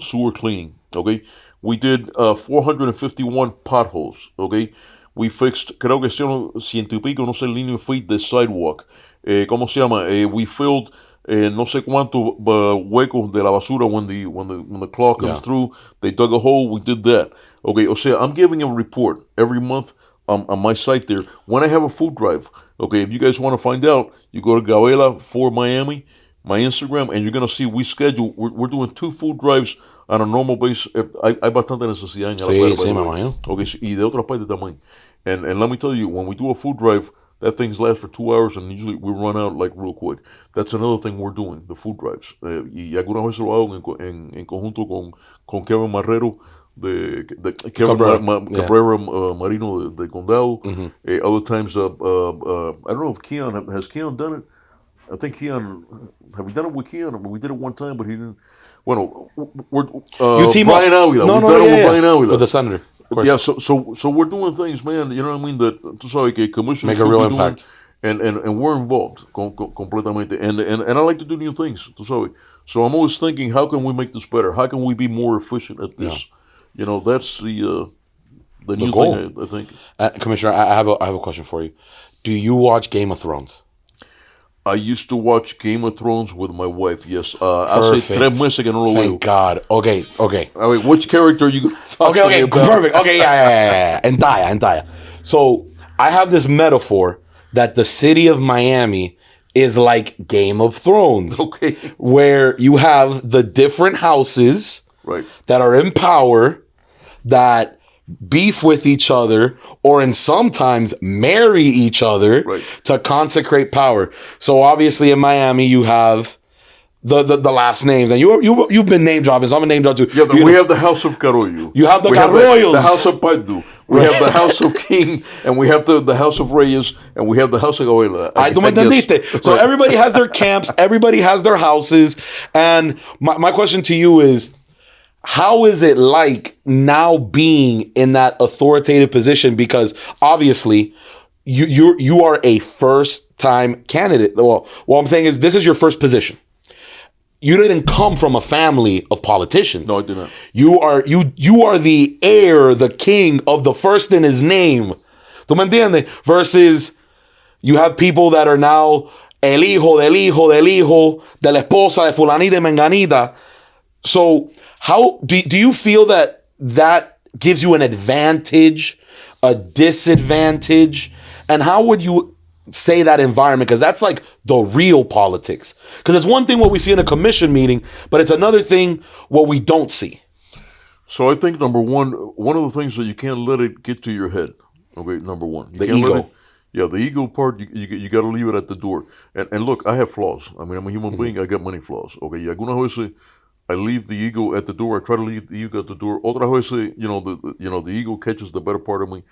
sewer cleaning. Okay, we did 451 potholes. Okay, we fixed, creo que son ciento y pico, no sé, lineal feet de sidewalk. ¿Cómo se llama? We filled no sé cuánto huecos de la basura when the claw comes through. They dug a hole. We did that. Okay, o sea, I'm giving a report every month on my site there when I have a food drive. Okay, if you guys want to find out, you go to Gabela for Miami, my Instagram, and you're gonna see we're doing 2 food drives on a normal basis. Hay bastante necesidad en Alabama. Sí, me imagino. Okay, y de otras partes también. And let me tell you, when we do a food drive, that things last for 2 hours, and usually we run out like real quick. That's another thing we're doing, the food drives. Y algunas veces lo hago en conjunto con Kevin Marrero, de Kevin Cabrera Marino de Condado. Other times, I don't know if Keon, has Keon done it? I think Keon, have we done it with Keon? We did it one time, but he didn't. Bueno, we're You team Brian up. Avila. No, We've no, done it yeah, with Brian yeah. Avila. For the senator. Yeah, so we're doing things, man. You know what I mean? That tú sabes que commissioners Make a real impact. and we're involved completamente. And I like to do new things. Tú sabes. So I'm always thinking, how can we make this better? How can we be more efficient at this? You know, that's the new goal. thing. I think. Commissioner, I have a question for you. Do you watch Game of Thrones? I used to watch Game of Thrones with my wife. Yes, hace 3 meses que no lo veo. Thank God. Okay. I mean, which character are you talking Okay, about? perfect. Okay, yeah. Entire. So I have this metaphor that the city of Miami is like Game of Thrones. Okay. Where you have the different houses that are in power, that beef with each other, or in sometimes marry each other to consecrate power. So obviously in Miami you have the last names, and you've been name dropping, so I'm a name drop too. Yeah, we have the House of Carollo. You have the Carollos. The House of Pardo. We have the House of King, and we have the House of Reyes, and we have the House of Gabela. ¿Tú me entendiste? So everybody has their camps, everybody has their houses, and my question to you is, how is it like now being in that authoritative position? Because obviously, you are a first-time candidate. Well, what I'm saying is, this is your first position. You didn't come from a family of politicians. No, I did not. You are the heir, the king of the first in his name. ¿Tú me entiendes? Versus you have people that are now el hijo del hijo del hijo de la esposa de fulanita y menganita. So how do you feel that gives you an advantage, a disadvantage? And how would you say that environment? Because that's like the real politics. Because it's one thing what we see in a commission meeting, but it's another thing what we don't see. So I think one of the things that you can't let it get to your head. Okay, number one. The ego. The ego part, you got to leave it at the door. And look, I have flaws. I mean, I'm a human being. I got many flaws. Okay, algunas veces I leave the ego at the door. I try to leave the ego at the door. Otras veces, the ego catches the better part of me.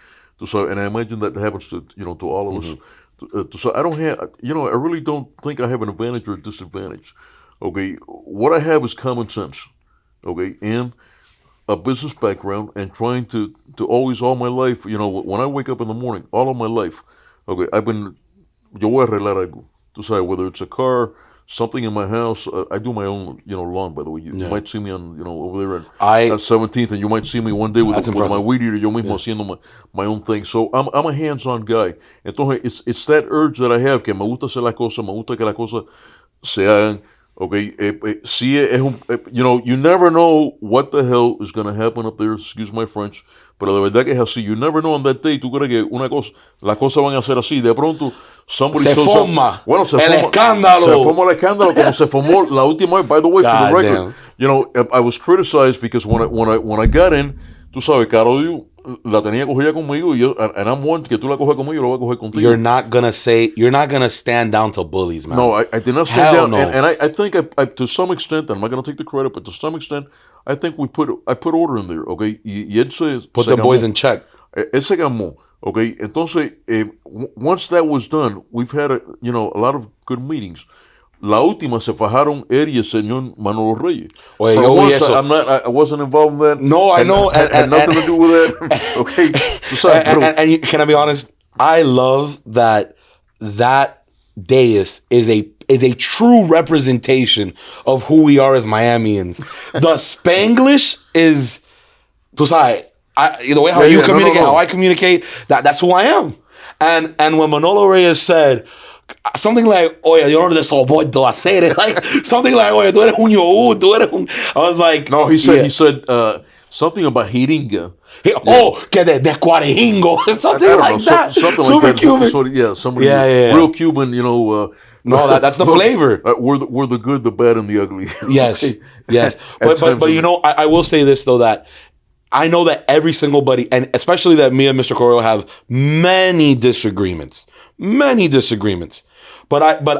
So, and I imagine that happens to all of us. So I don't have, I really don't think I have an advantage or a disadvantage. Okay, what I have is common sense. Okay, and a business background, and trying to always, all my life, when I wake up in the morning, all of my life, okay, yo voy a arreglar algo. Tú sabes, whether it's a car, something in my house. I do my own, lawn. By the way, you might see me on, over there at 17th, and you might see me one day with my weed eater. Yo mismo haciendo my own thing. So I'm a hands-on guy. Entonces it's that urge that I have que me gusta hacer las cosas, me gusta que las cosas se hagan. Okay, sí es un, you never know what the hell is going to happen up there, excuse my French, pero de verdad que es así. You never know on that day, tú crees que las cosas van a ser así, de pronto somebody se forma el escándalo. Se forma el escándalo como se formó la última vez. By the way, for the record, I was criticized because when I got in, tú sabes, Carol la tenía cogida conmigo y and I'm one que tú la coges conmigo, yo la voy a coger contigo. You're not gonna stand down to bullies, man. No, I did not stand down. No. And I think I to some extent, and I'm not gonna take the credit, but to some extent, I think I put order in there, okay? Y él put the boys in check. Él se gamó, okay? Entonces, once that was done, we've had a lot of good meetings. La última se fajaron él y el señor Manolo Reyes. Oye, yo vi eso. I wasn't involved in that. No, I know. Had nothing to do with that. Okay. And can I be honest? I love that dais is a true representation of who we are as Miamians. The Spanglish is, tú sabes, the way how you communicate, how I communicate, that's who I am. And when Manolo Reyes said something like, oye, yo no te soporto hacer it. Like, something like, oye, tú eres un yo, tú eres un... I was like... No, he said something about jeringa. Que de cuarejingo. Something like that. Something super like that. Cuban. Somebody real Cuban, no, that's the flavor. We're the good, the bad, and the ugly. Yes. But I will say this, though, that I know that every single buddy, and especially that me and Mr. Correo have many disagreements. But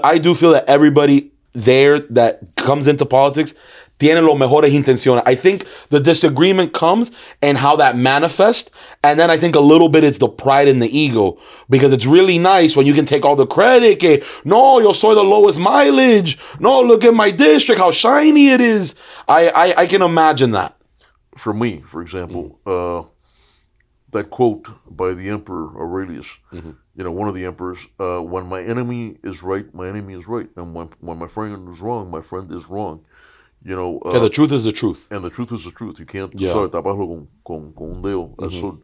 I do feel that everybody there that comes into politics tiene los mejores intenciones. I think the disagreement comes and how that manifests, and then I think a little bit it's the pride and the ego, because it's really nice when you can take all the credit. Que, no, yo soy the lowest mileage. No, look at my district, how shiny it is. I can imagine that. For me, for example, that quote by the Emperor Aurelius, one of the emperors, when my enemy is right, my enemy is right. And when my friend is wrong, my friend is wrong. The truth is the truth. And the truth is the truth. You can't taparlo con un dedo azul.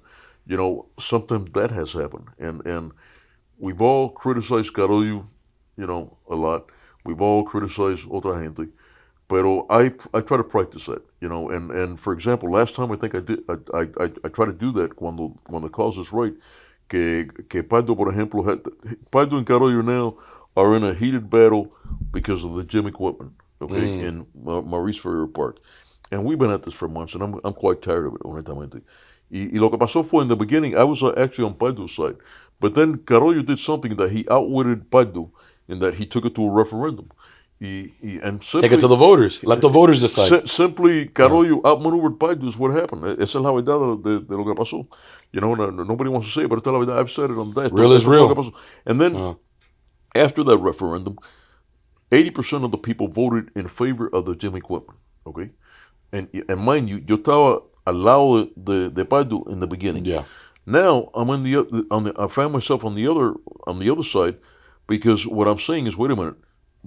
Sometimes that has happened. And we've all criticized Carollo, a lot. We've all criticized otra gente. Pero I try to practice that, and for example, last time I think I did, I try to do that when the cause is right. Que Pardo, por ejemplo, Pardo and Carollo now are in a heated battle because of the gym equipment, in Maurice Ferrer Park. And we've been at this for months, and I'm quite tired of it, honestamente. Y lo que pasó fue in the beginning, I was actually on Pardo's side. But then Carollo did something that he outwitted Pardo in that he took it to a referendum. And simply, take it to the voters. Let the voters decide. Simply, Carollo outmaneuvered Pardo is what happened. Esa es la verdad de lo que pasó. Nobody wants to say it, but it's la verdad. I've said it on that. Real is real. And then, after that referendum, 80% of the people voted in favor of the gym equipment. Okay? And mind you, yo estaba al lado de Pardo in the beginning. Yeah. Now, I'm I found myself on the other side, because what I'm saying is, wait a minute.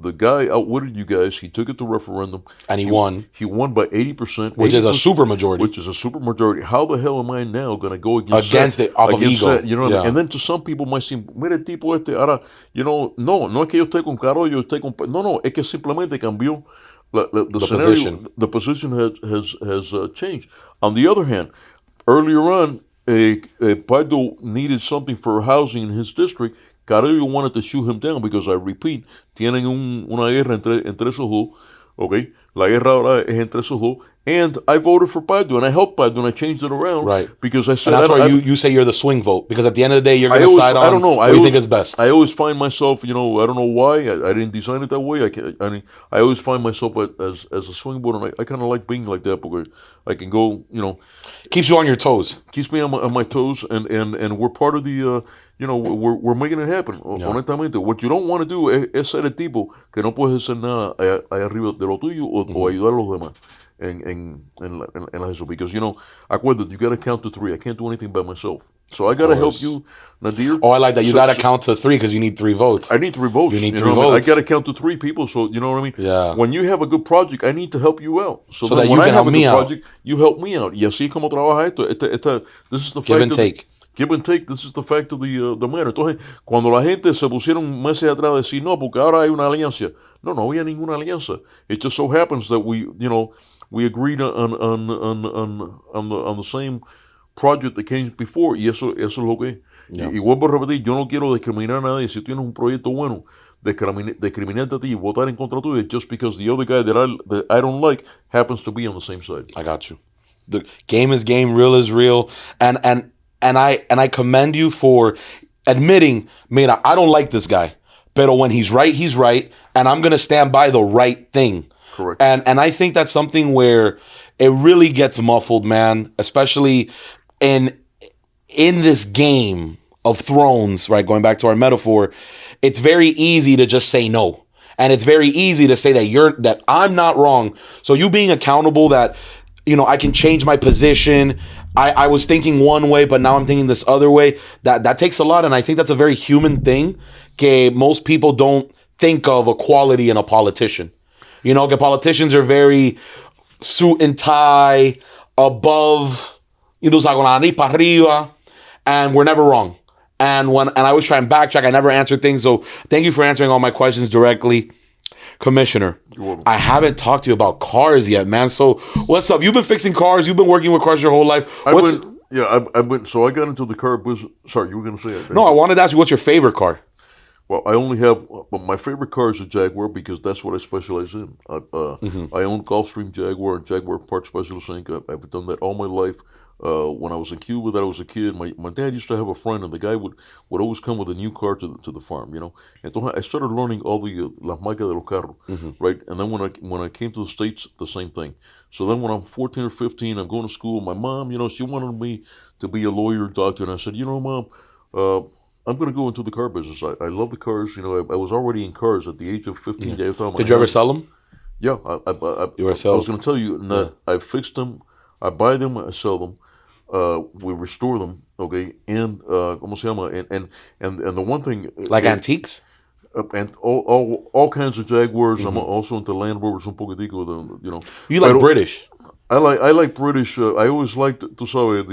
The guy outwitted you guys. He took it to referendum. And he won. He won by 80%. Which is a super majority. How the hell am I now going to go against it off of ego? That, And then to some people might seem, mire tipo ahora, no es que yo esté con Carollo, yo esté con... No, es que simplemente cambió the scenario. Position. The position has changed. On the other hand, earlier on, Pardo needed something for housing in his district. Carollo wanted to shoot him down because, I repeat, tienen una guerra entre esos dos, okay? La guerra ahora es entre esos dos. And I voted for Pardo, and I helped Pardo, and I changed it around. Right. Because I said... And that's why you say you're the swing vote, because at the end of the day, you're going to side on what you think is best. I always find myself, I don't know why, I didn't design it that way. I always find myself as a swing vote, and I kind of like being like that, because I can go, Keeps you on your toes. Keeps me on my toes, and we're part of the... we're making it happen. Honestamente, what you don't want to do es ser el tipo que no puedes hacer nada allá arriba de lo tuyo o ayudar a los demás. en las eso. Because, acuérdate, you got to count to 3. I can't do anything by myself. So I got to help you, Nadir. Oh, I like that. You got to count to 3 because you need 3 votes. I need 3 votes. You need 3 votes. I got to count to 3 people. So, you know what I mean? Yeah. When you have a good project, I need to help you out. So that when you I can have help a me good out. project, you help me out. Y así como trabaja esto. This is the Give fact and of take. Give and take, this is the fact of the matter. Entonces, cuando la gente se pusieron meses atrás a decir, no, porque ahora hay una alianza. No había ninguna alianza. It just so happens that we agreed on the same project that came before, y eso es lo que es. Yeah. Y vuelvo a repetir, yo no quiero discriminar a nadie. Si tienes un proyecto bueno, discriminarte a ti y votar en contra tuyo just because the other guy that I don't like happens to be on the same side. I got you. The game is game, real is real, and I commend you for admitting, mira, I don't like this guy, pero when he's right, and I'm gonna stand by the right thing. Correct. And I think that's something where it really gets muffled, man, especially in this game of thrones, right? Going back to our metaphor, it's very easy to just say no. And it's very easy to say that I'm not wrong. So you being accountable that, I can change my position. I was thinking one way, but now I'm thinking this other way. That takes a lot. And I think that's a very human thing que most people don't think of a quality in a politician. Que politicians are very suit and tie, above, con la nariz para arriba, and we're never wrong. And I always try and backtrack. I never answer things. So thank you for answering all my questions directly. Commissioner, I haven't talked to you about cars yet, man. So what's up? You've been fixing cars. You've been working with cars your whole life. So I got into the car business. Sorry, you were going to say it. No, I wanted to ask you, what's your favorite car? Well, I only have, my favorite car is a Jaguar because that's what I specialize in. I own Gulfstream Jaguar and Jaguar Parts Specialist Inc. I've done that all my life. When I was in Cuba, that I was a kid, my dad used to have a friend, and the guy would always come with a new car to the farm, And so I started learning all the las marcas de los carros, right? And then when I came to the States, the same thing. So then when I'm 14 or 15, I'm going to school. My mom, she wanted me to be a lawyer, doctor, and I said, Mom, I'm going to go into the car business. I love the cars. I was already in cars at the age of 15. Did you ever sell them? Yeah, You were I was going to tell you, I fix them, I buy them, I sell them. We restore them, okay, and ¿cómo se llama? And the one thing, like antiques, and all kinds of Jaguars. I'm also into Land Rovers un poquitico. You like British? I like British. I always liked, tú sabes,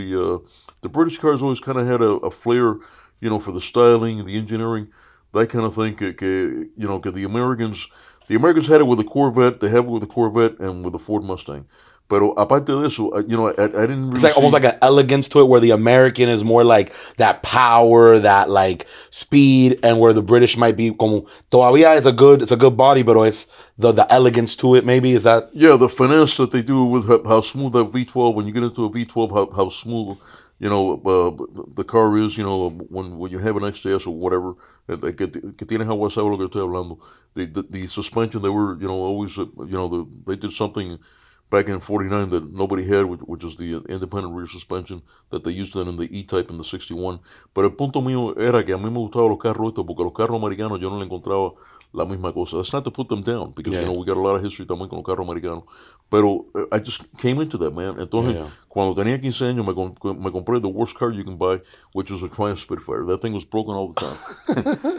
the British cars always kind of had a flair, for the styling, the engineering, that kind of thing. Que the Americans had it with the Corvette. They have it with the Corvette and with the Ford Mustang. Pero aparte de eso, I didn't really. It's like almost like an elegance to it, where the American is more like that power, that like speed, and where the British might be como todavía it's a good body, but it's the elegance to it. Maybe is that? Yeah, the finesse that they do with how smooth that V12. When you get into a V12, how smooth the car is. When you have an XJS or whatever, que tiene agua sabe lo que estoy hablando. The suspension, they were always they did something back in 49 that nobody had, which is the independent rear suspension that they used then in the E-Type in the 61. Pero el punto mío era que a mí me gustaban los carros estos porque los carros americanos yo no le encontraba la misma cosa. That's not to put them down because we got a lot of history también con los carros americanos. Pero I just came into that, man. Entonces, cuando tenía 15 años me compré the worst car you can buy, which was a Triumph Spitfire. That thing was broken all the time.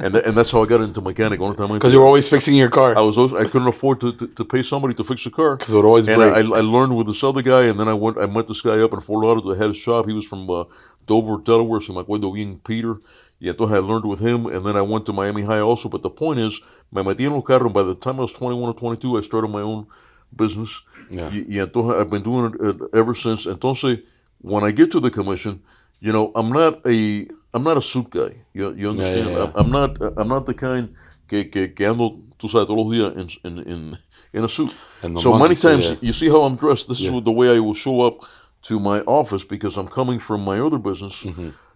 and that's how I got into mechanic. Because you were always fixing your car. I couldn't afford to pay somebody to fix the car. Because it would always break. And I learned with this other guy, and then I met this guy up in Fort Lauderdale that had a shop. He was from Dover, Delaware, so me acuerdo bien Peter. Y entonces I learned with him, and then I went to Miami High also. But the point is, me metí en los carros, and by the time I was 21 or 22, I started my own business. Yeah. Y entonces I've been doing it ever since. Entonces, when I get to the commission, I'm not a suit guy. You understand? Yeah. I'm not the kind que ando, tú sabes, todos los días in a suit. So many times, you see how I'm dressed. This is the way I will show up to my office because I'm coming from my other business.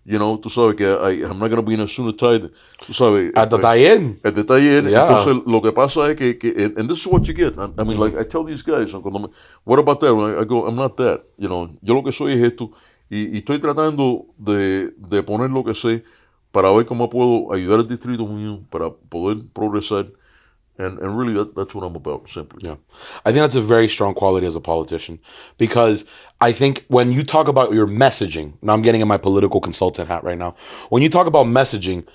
Tú sabes que I'm not going to be in a suit and tie. Tú sabes. At the taller. At the taller. Yeah. Entonces, lo que pasa es que and this is what you get. I mean, like I tell these guys, what about that? I go, I'm not that. Yo lo que soy es esto. Y estoy tratando de poner lo que sé para ver cómo puedo ayudar al distrito mío para poder progresar And really, that's what I'm about, simply. Yeah. I think that's a very strong quality as a politician, because I think when you talk about your messaging, now I'm getting in my political consultant hat right now. When you talk about messaging,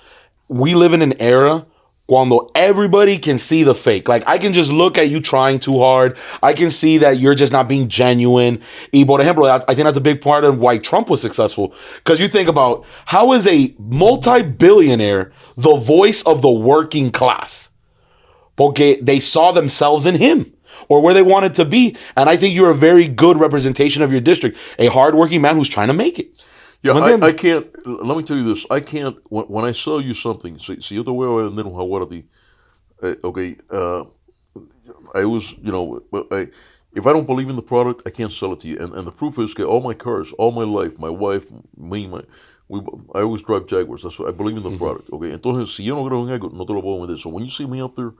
we live in an era cuando everybody can see the fake. Like, I can just look at you trying too hard. I can see that you're just not being genuine. Y por ejemplo, I think that's a big part of why Trump was successful. Because you think about, how is a multi-billionaire the voice of the working class? Porque they saw themselves in him, or where they wanted to be. And I think you're a very good representation of your district. A hardworking man who's trying to make it. Yeah, I can't. Let me tell you this. I can't. When I sell you something, si yo te voy a vender un jaguar a ti, okay, I was, if I don't believe in the product, I can't sell it to you. And the proof is that all my cars, all my life, my wife, me, I always drive Jaguars. That's what I believe in the product. Okay, entonces, si yo no creo en algo, no te lo puedo vender. So when you see me up there,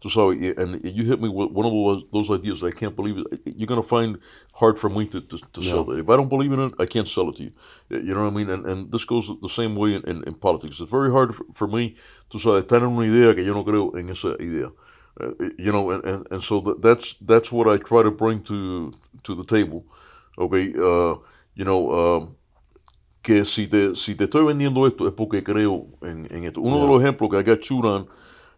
tú sabes, and you hit me with one of those ideas that I can't believe it, you're going to find hard for me to sell it. If I don't believe in it, I can't sell it to you. You know what I mean? And this goes the same way in politics. It's very hard for me to estar en una idea que yo no creo en esa idea. And so that's what I try to bring to the table. Okay, que si te estoy vendiendo esto es porque creo en esto. Uno de los ejemplos que I got chewed on,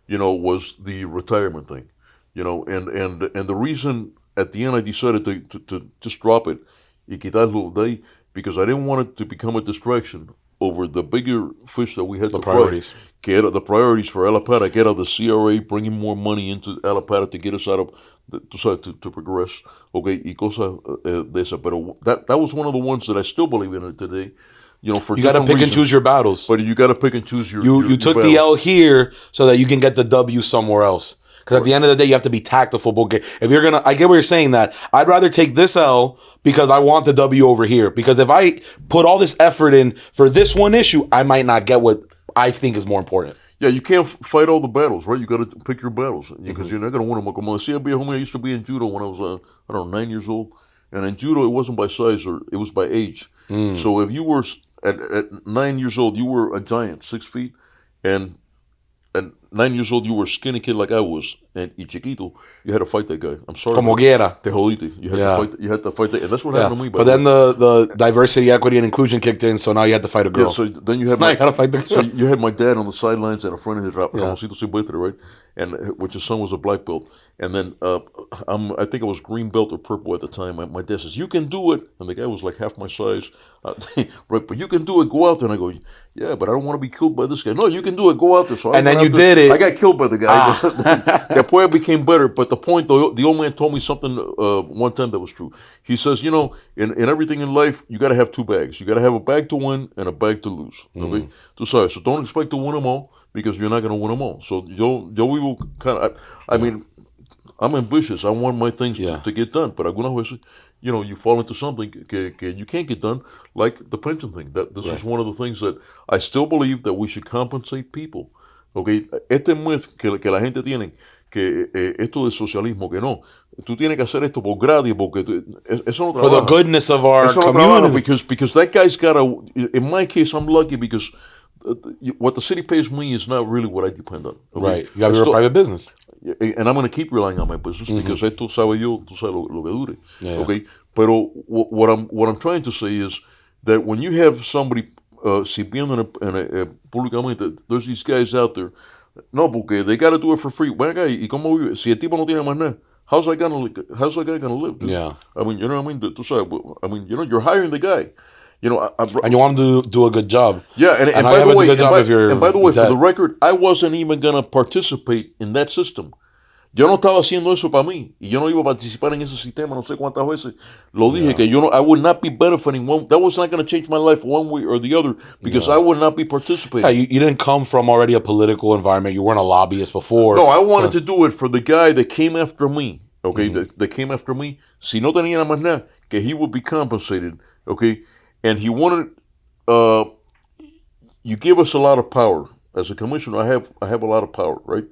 was the retirement thing, and the reason at the end I decided to just drop it y quitarlo de ahí, because I didn't want it to become a distraction over the bigger fish that we had to priorities. fry. Que era the priorities for Alapata, get out of the CRA, bringing more money into Alapata to get us out of, to progress, okay, y cosas de esa. Pero that was one of the ones that I still believe in it today. For you got to pick and choose your battles. But you got to pick and choose your You took battles. the L here so that you can get the W somewhere else. Because at the end of the day, you have to be tactful. If you're gonna, I get where you're saying that. I'd rather take this L because I want the W over here. Because if I put all this effort in for this one issue, I might not get what I think is more important. Yeah, you can't fight all the battles, right? You got to pick your battles because you're not going to win them. Como decía viejo mío, I used to be in judo when I was, 9 years old. And in judo, it wasn't by size, it was by age. So if you were, at 9 years old, you were a giant, 6 feet. And at 9 years old, you were a skinny kid like I was. And y chiquito, you had to fight that guy. I'm sorry. Como quiera. Te jodiste. You had to fight that. And that's what happened to me. But then the diversity, equity, and inclusion kicked in, so now you had to fight a girl. Yeah, so then you had So you had my dad on the sidelines and a friend of his, Ramoncito Silvestre, right? And which his son was a black belt. And then I think I was green belt or purple at the time. My dad says, "You can do it." And the guy was like half my size. Right, but you can do it. Go out there. And I go, "Yeah, but I don't want to be killed by this guy." "No, you can do it. Go out there." So and then you did it. I got killed by the guy. Después became better. But the point, though, the old man told me something one time that was true. He says, in everything in life, you got to have two bags. You got to have a bag to win and a bag to lose. Okay? So don't expect to win them all because you're not going to win them all. So we will kind of, I mean, I'm ambitious. I want my things to get done. But algunas veces, you fall into something que you can't get done, like the pension thing. This is one of the things that I still believe that we should compensate people. Okay? Este myth que la gente tiene, que esto de socialismo, que no, tú tienes que hacer esto por gratis, porque eso no trabaja. For the goodness of our eso community. No because that guy's got in my case, I'm lucky because what the city pays me is not really what I depend on. Okay? Right. You have your private business. And I'm going to keep relying on my business because esto sabe yo, tú sabes lo que dure. Yeah. Okay? Pero what I'm trying to say is that when you have somebody sirviendo públicamente, there's these guys out there. No, porque they got to do it for free. Venga, ¿y cómo vive? Si el tipo no tiene más nada, how's that guy gonna live? Dude? Yeah. I mean, you know what I mean? Tú sabes, I mean, you're hiring the guy. And you want him to do a good job. Yeah, and by the way, for the record, I wasn't even gonna participate in that system. Yo no estaba haciendo eso para mí. Y yo no iba a participar en ese sistema no sé cuántas veces. Lo dije que I would not be benefiting one. That was not going to change my life one way or the other because I would not be participating. Yeah, you didn't come from already a political environment. You weren't a lobbyist before. No, I wanted to do it for the guy that came after me. Okay, that came after me. Si no tenía más nada, que he would be compensated. Okay, and he wanted. You give us a lot of power as a commissioner. I have a lot of power, right?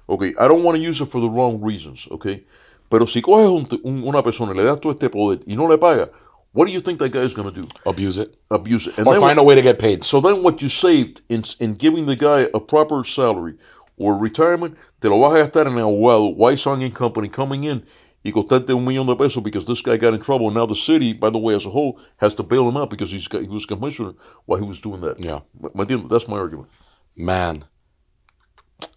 Okay, I don't want to use it for the wrong reasons, okay? Pero si coges una persona, le das todo este poder y no le paga, what do you think that guy is going to do? Abuse it. And or find a way to get paid. So then what you saved in giving the guy a proper salary or retirement, te lo vas a gastar en el abogado, White and Company coming in y costarte $1 million because this guy got in trouble. And now the city, by the way, as a whole, has to bail him out because he was commissioner while he was doing that. Yeah. That's my argument. Man,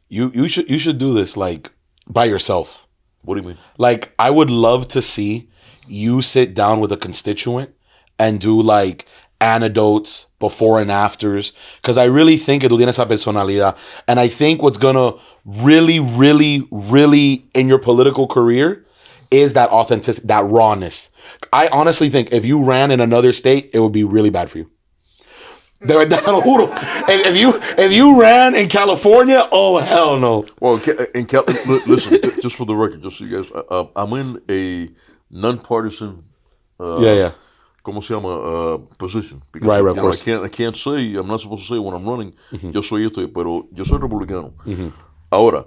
you should do this like by yourself. What do you mean? Like, I would love to see you sit down with a constituent and do like anecdotes, before and afters, because I really think que tú tienes esa personalidad. And I think what's gonna really, really, really in your political career is that authenticity, that rawness. I honestly think if you ran in another state, it would be really bad for you. Te lo juro. If you ran in California, oh hell no. Well, listen, just for the record, just so you guys, I'm in a nonpartisan. ¿Cómo se llama? Position. Because, right, of course. I can't say, I'm not supposed to say when I'm running, yo soy esto, pero yo soy republicano. Ahora,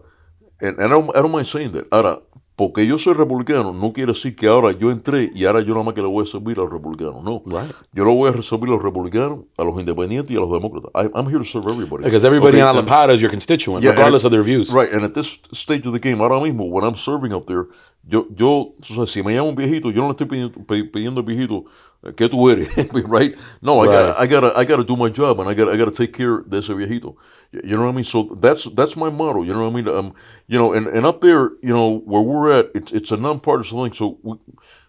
and I don't mind saying that. Ahora, porque yo soy republicano, no quiere decir que ahora yo entré y ahora yo nada más que le voy a servir a los republicanos. No. Right. Yo lo voy a servir a los republicanos, a los independientes y a los demócratas. I'm here to serve everybody. Because everybody in Alapada is your constituent, regardless of their views. Right, and at this stage of the game, ahora mismo, when I'm serving up there, yo tú sabes, si me llama un viejito, yo no le estoy pidiendo al viejito, ¿qué tú eres? Right? No, I gotta do my job, and I gotta take care de ese viejito. You know what I mean? So that's my motto. You know what I mean? And up there, where we're at, it's a nonpartisan thing. So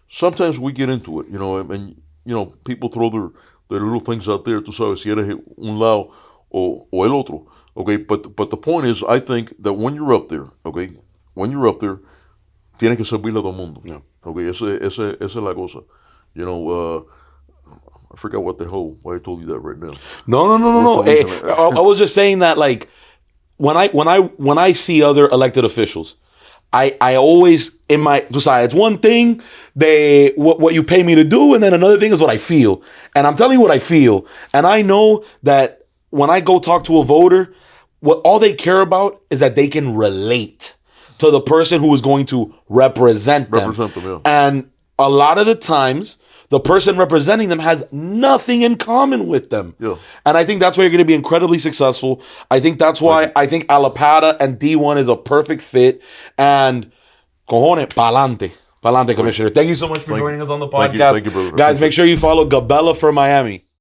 sometimes we get into it, and people throw their little things out there. Tú sabes, si eres un lado o el otro. Okay, but the point is, I think that when you're up there, tienes que servirle a todo el mundo. Yeah. Okay, esa es la cosa. I forgot why I told you that right now. No. Hey, I was just saying that, like, when I see other elected officials, I always in my decide it's one thing what you pay me to do, and then another thing is what I feel. And I'm telling you what I feel. And I know that when I go talk to a voter, what all they care about is that they can relate to the person who is going to represent them. Yeah. And a lot of the times, the person representing them has nothing in common with them. Yeah. And I think that's why you're going to be incredibly successful. I think that's why I think Alapada and D1 is a perfect fit. And cojones, pa'lante. Pa'lante, Commissioner. Thank you so much for joining us on the podcast. Thank you, brother. Guys, make sure you follow Gabela for Miami.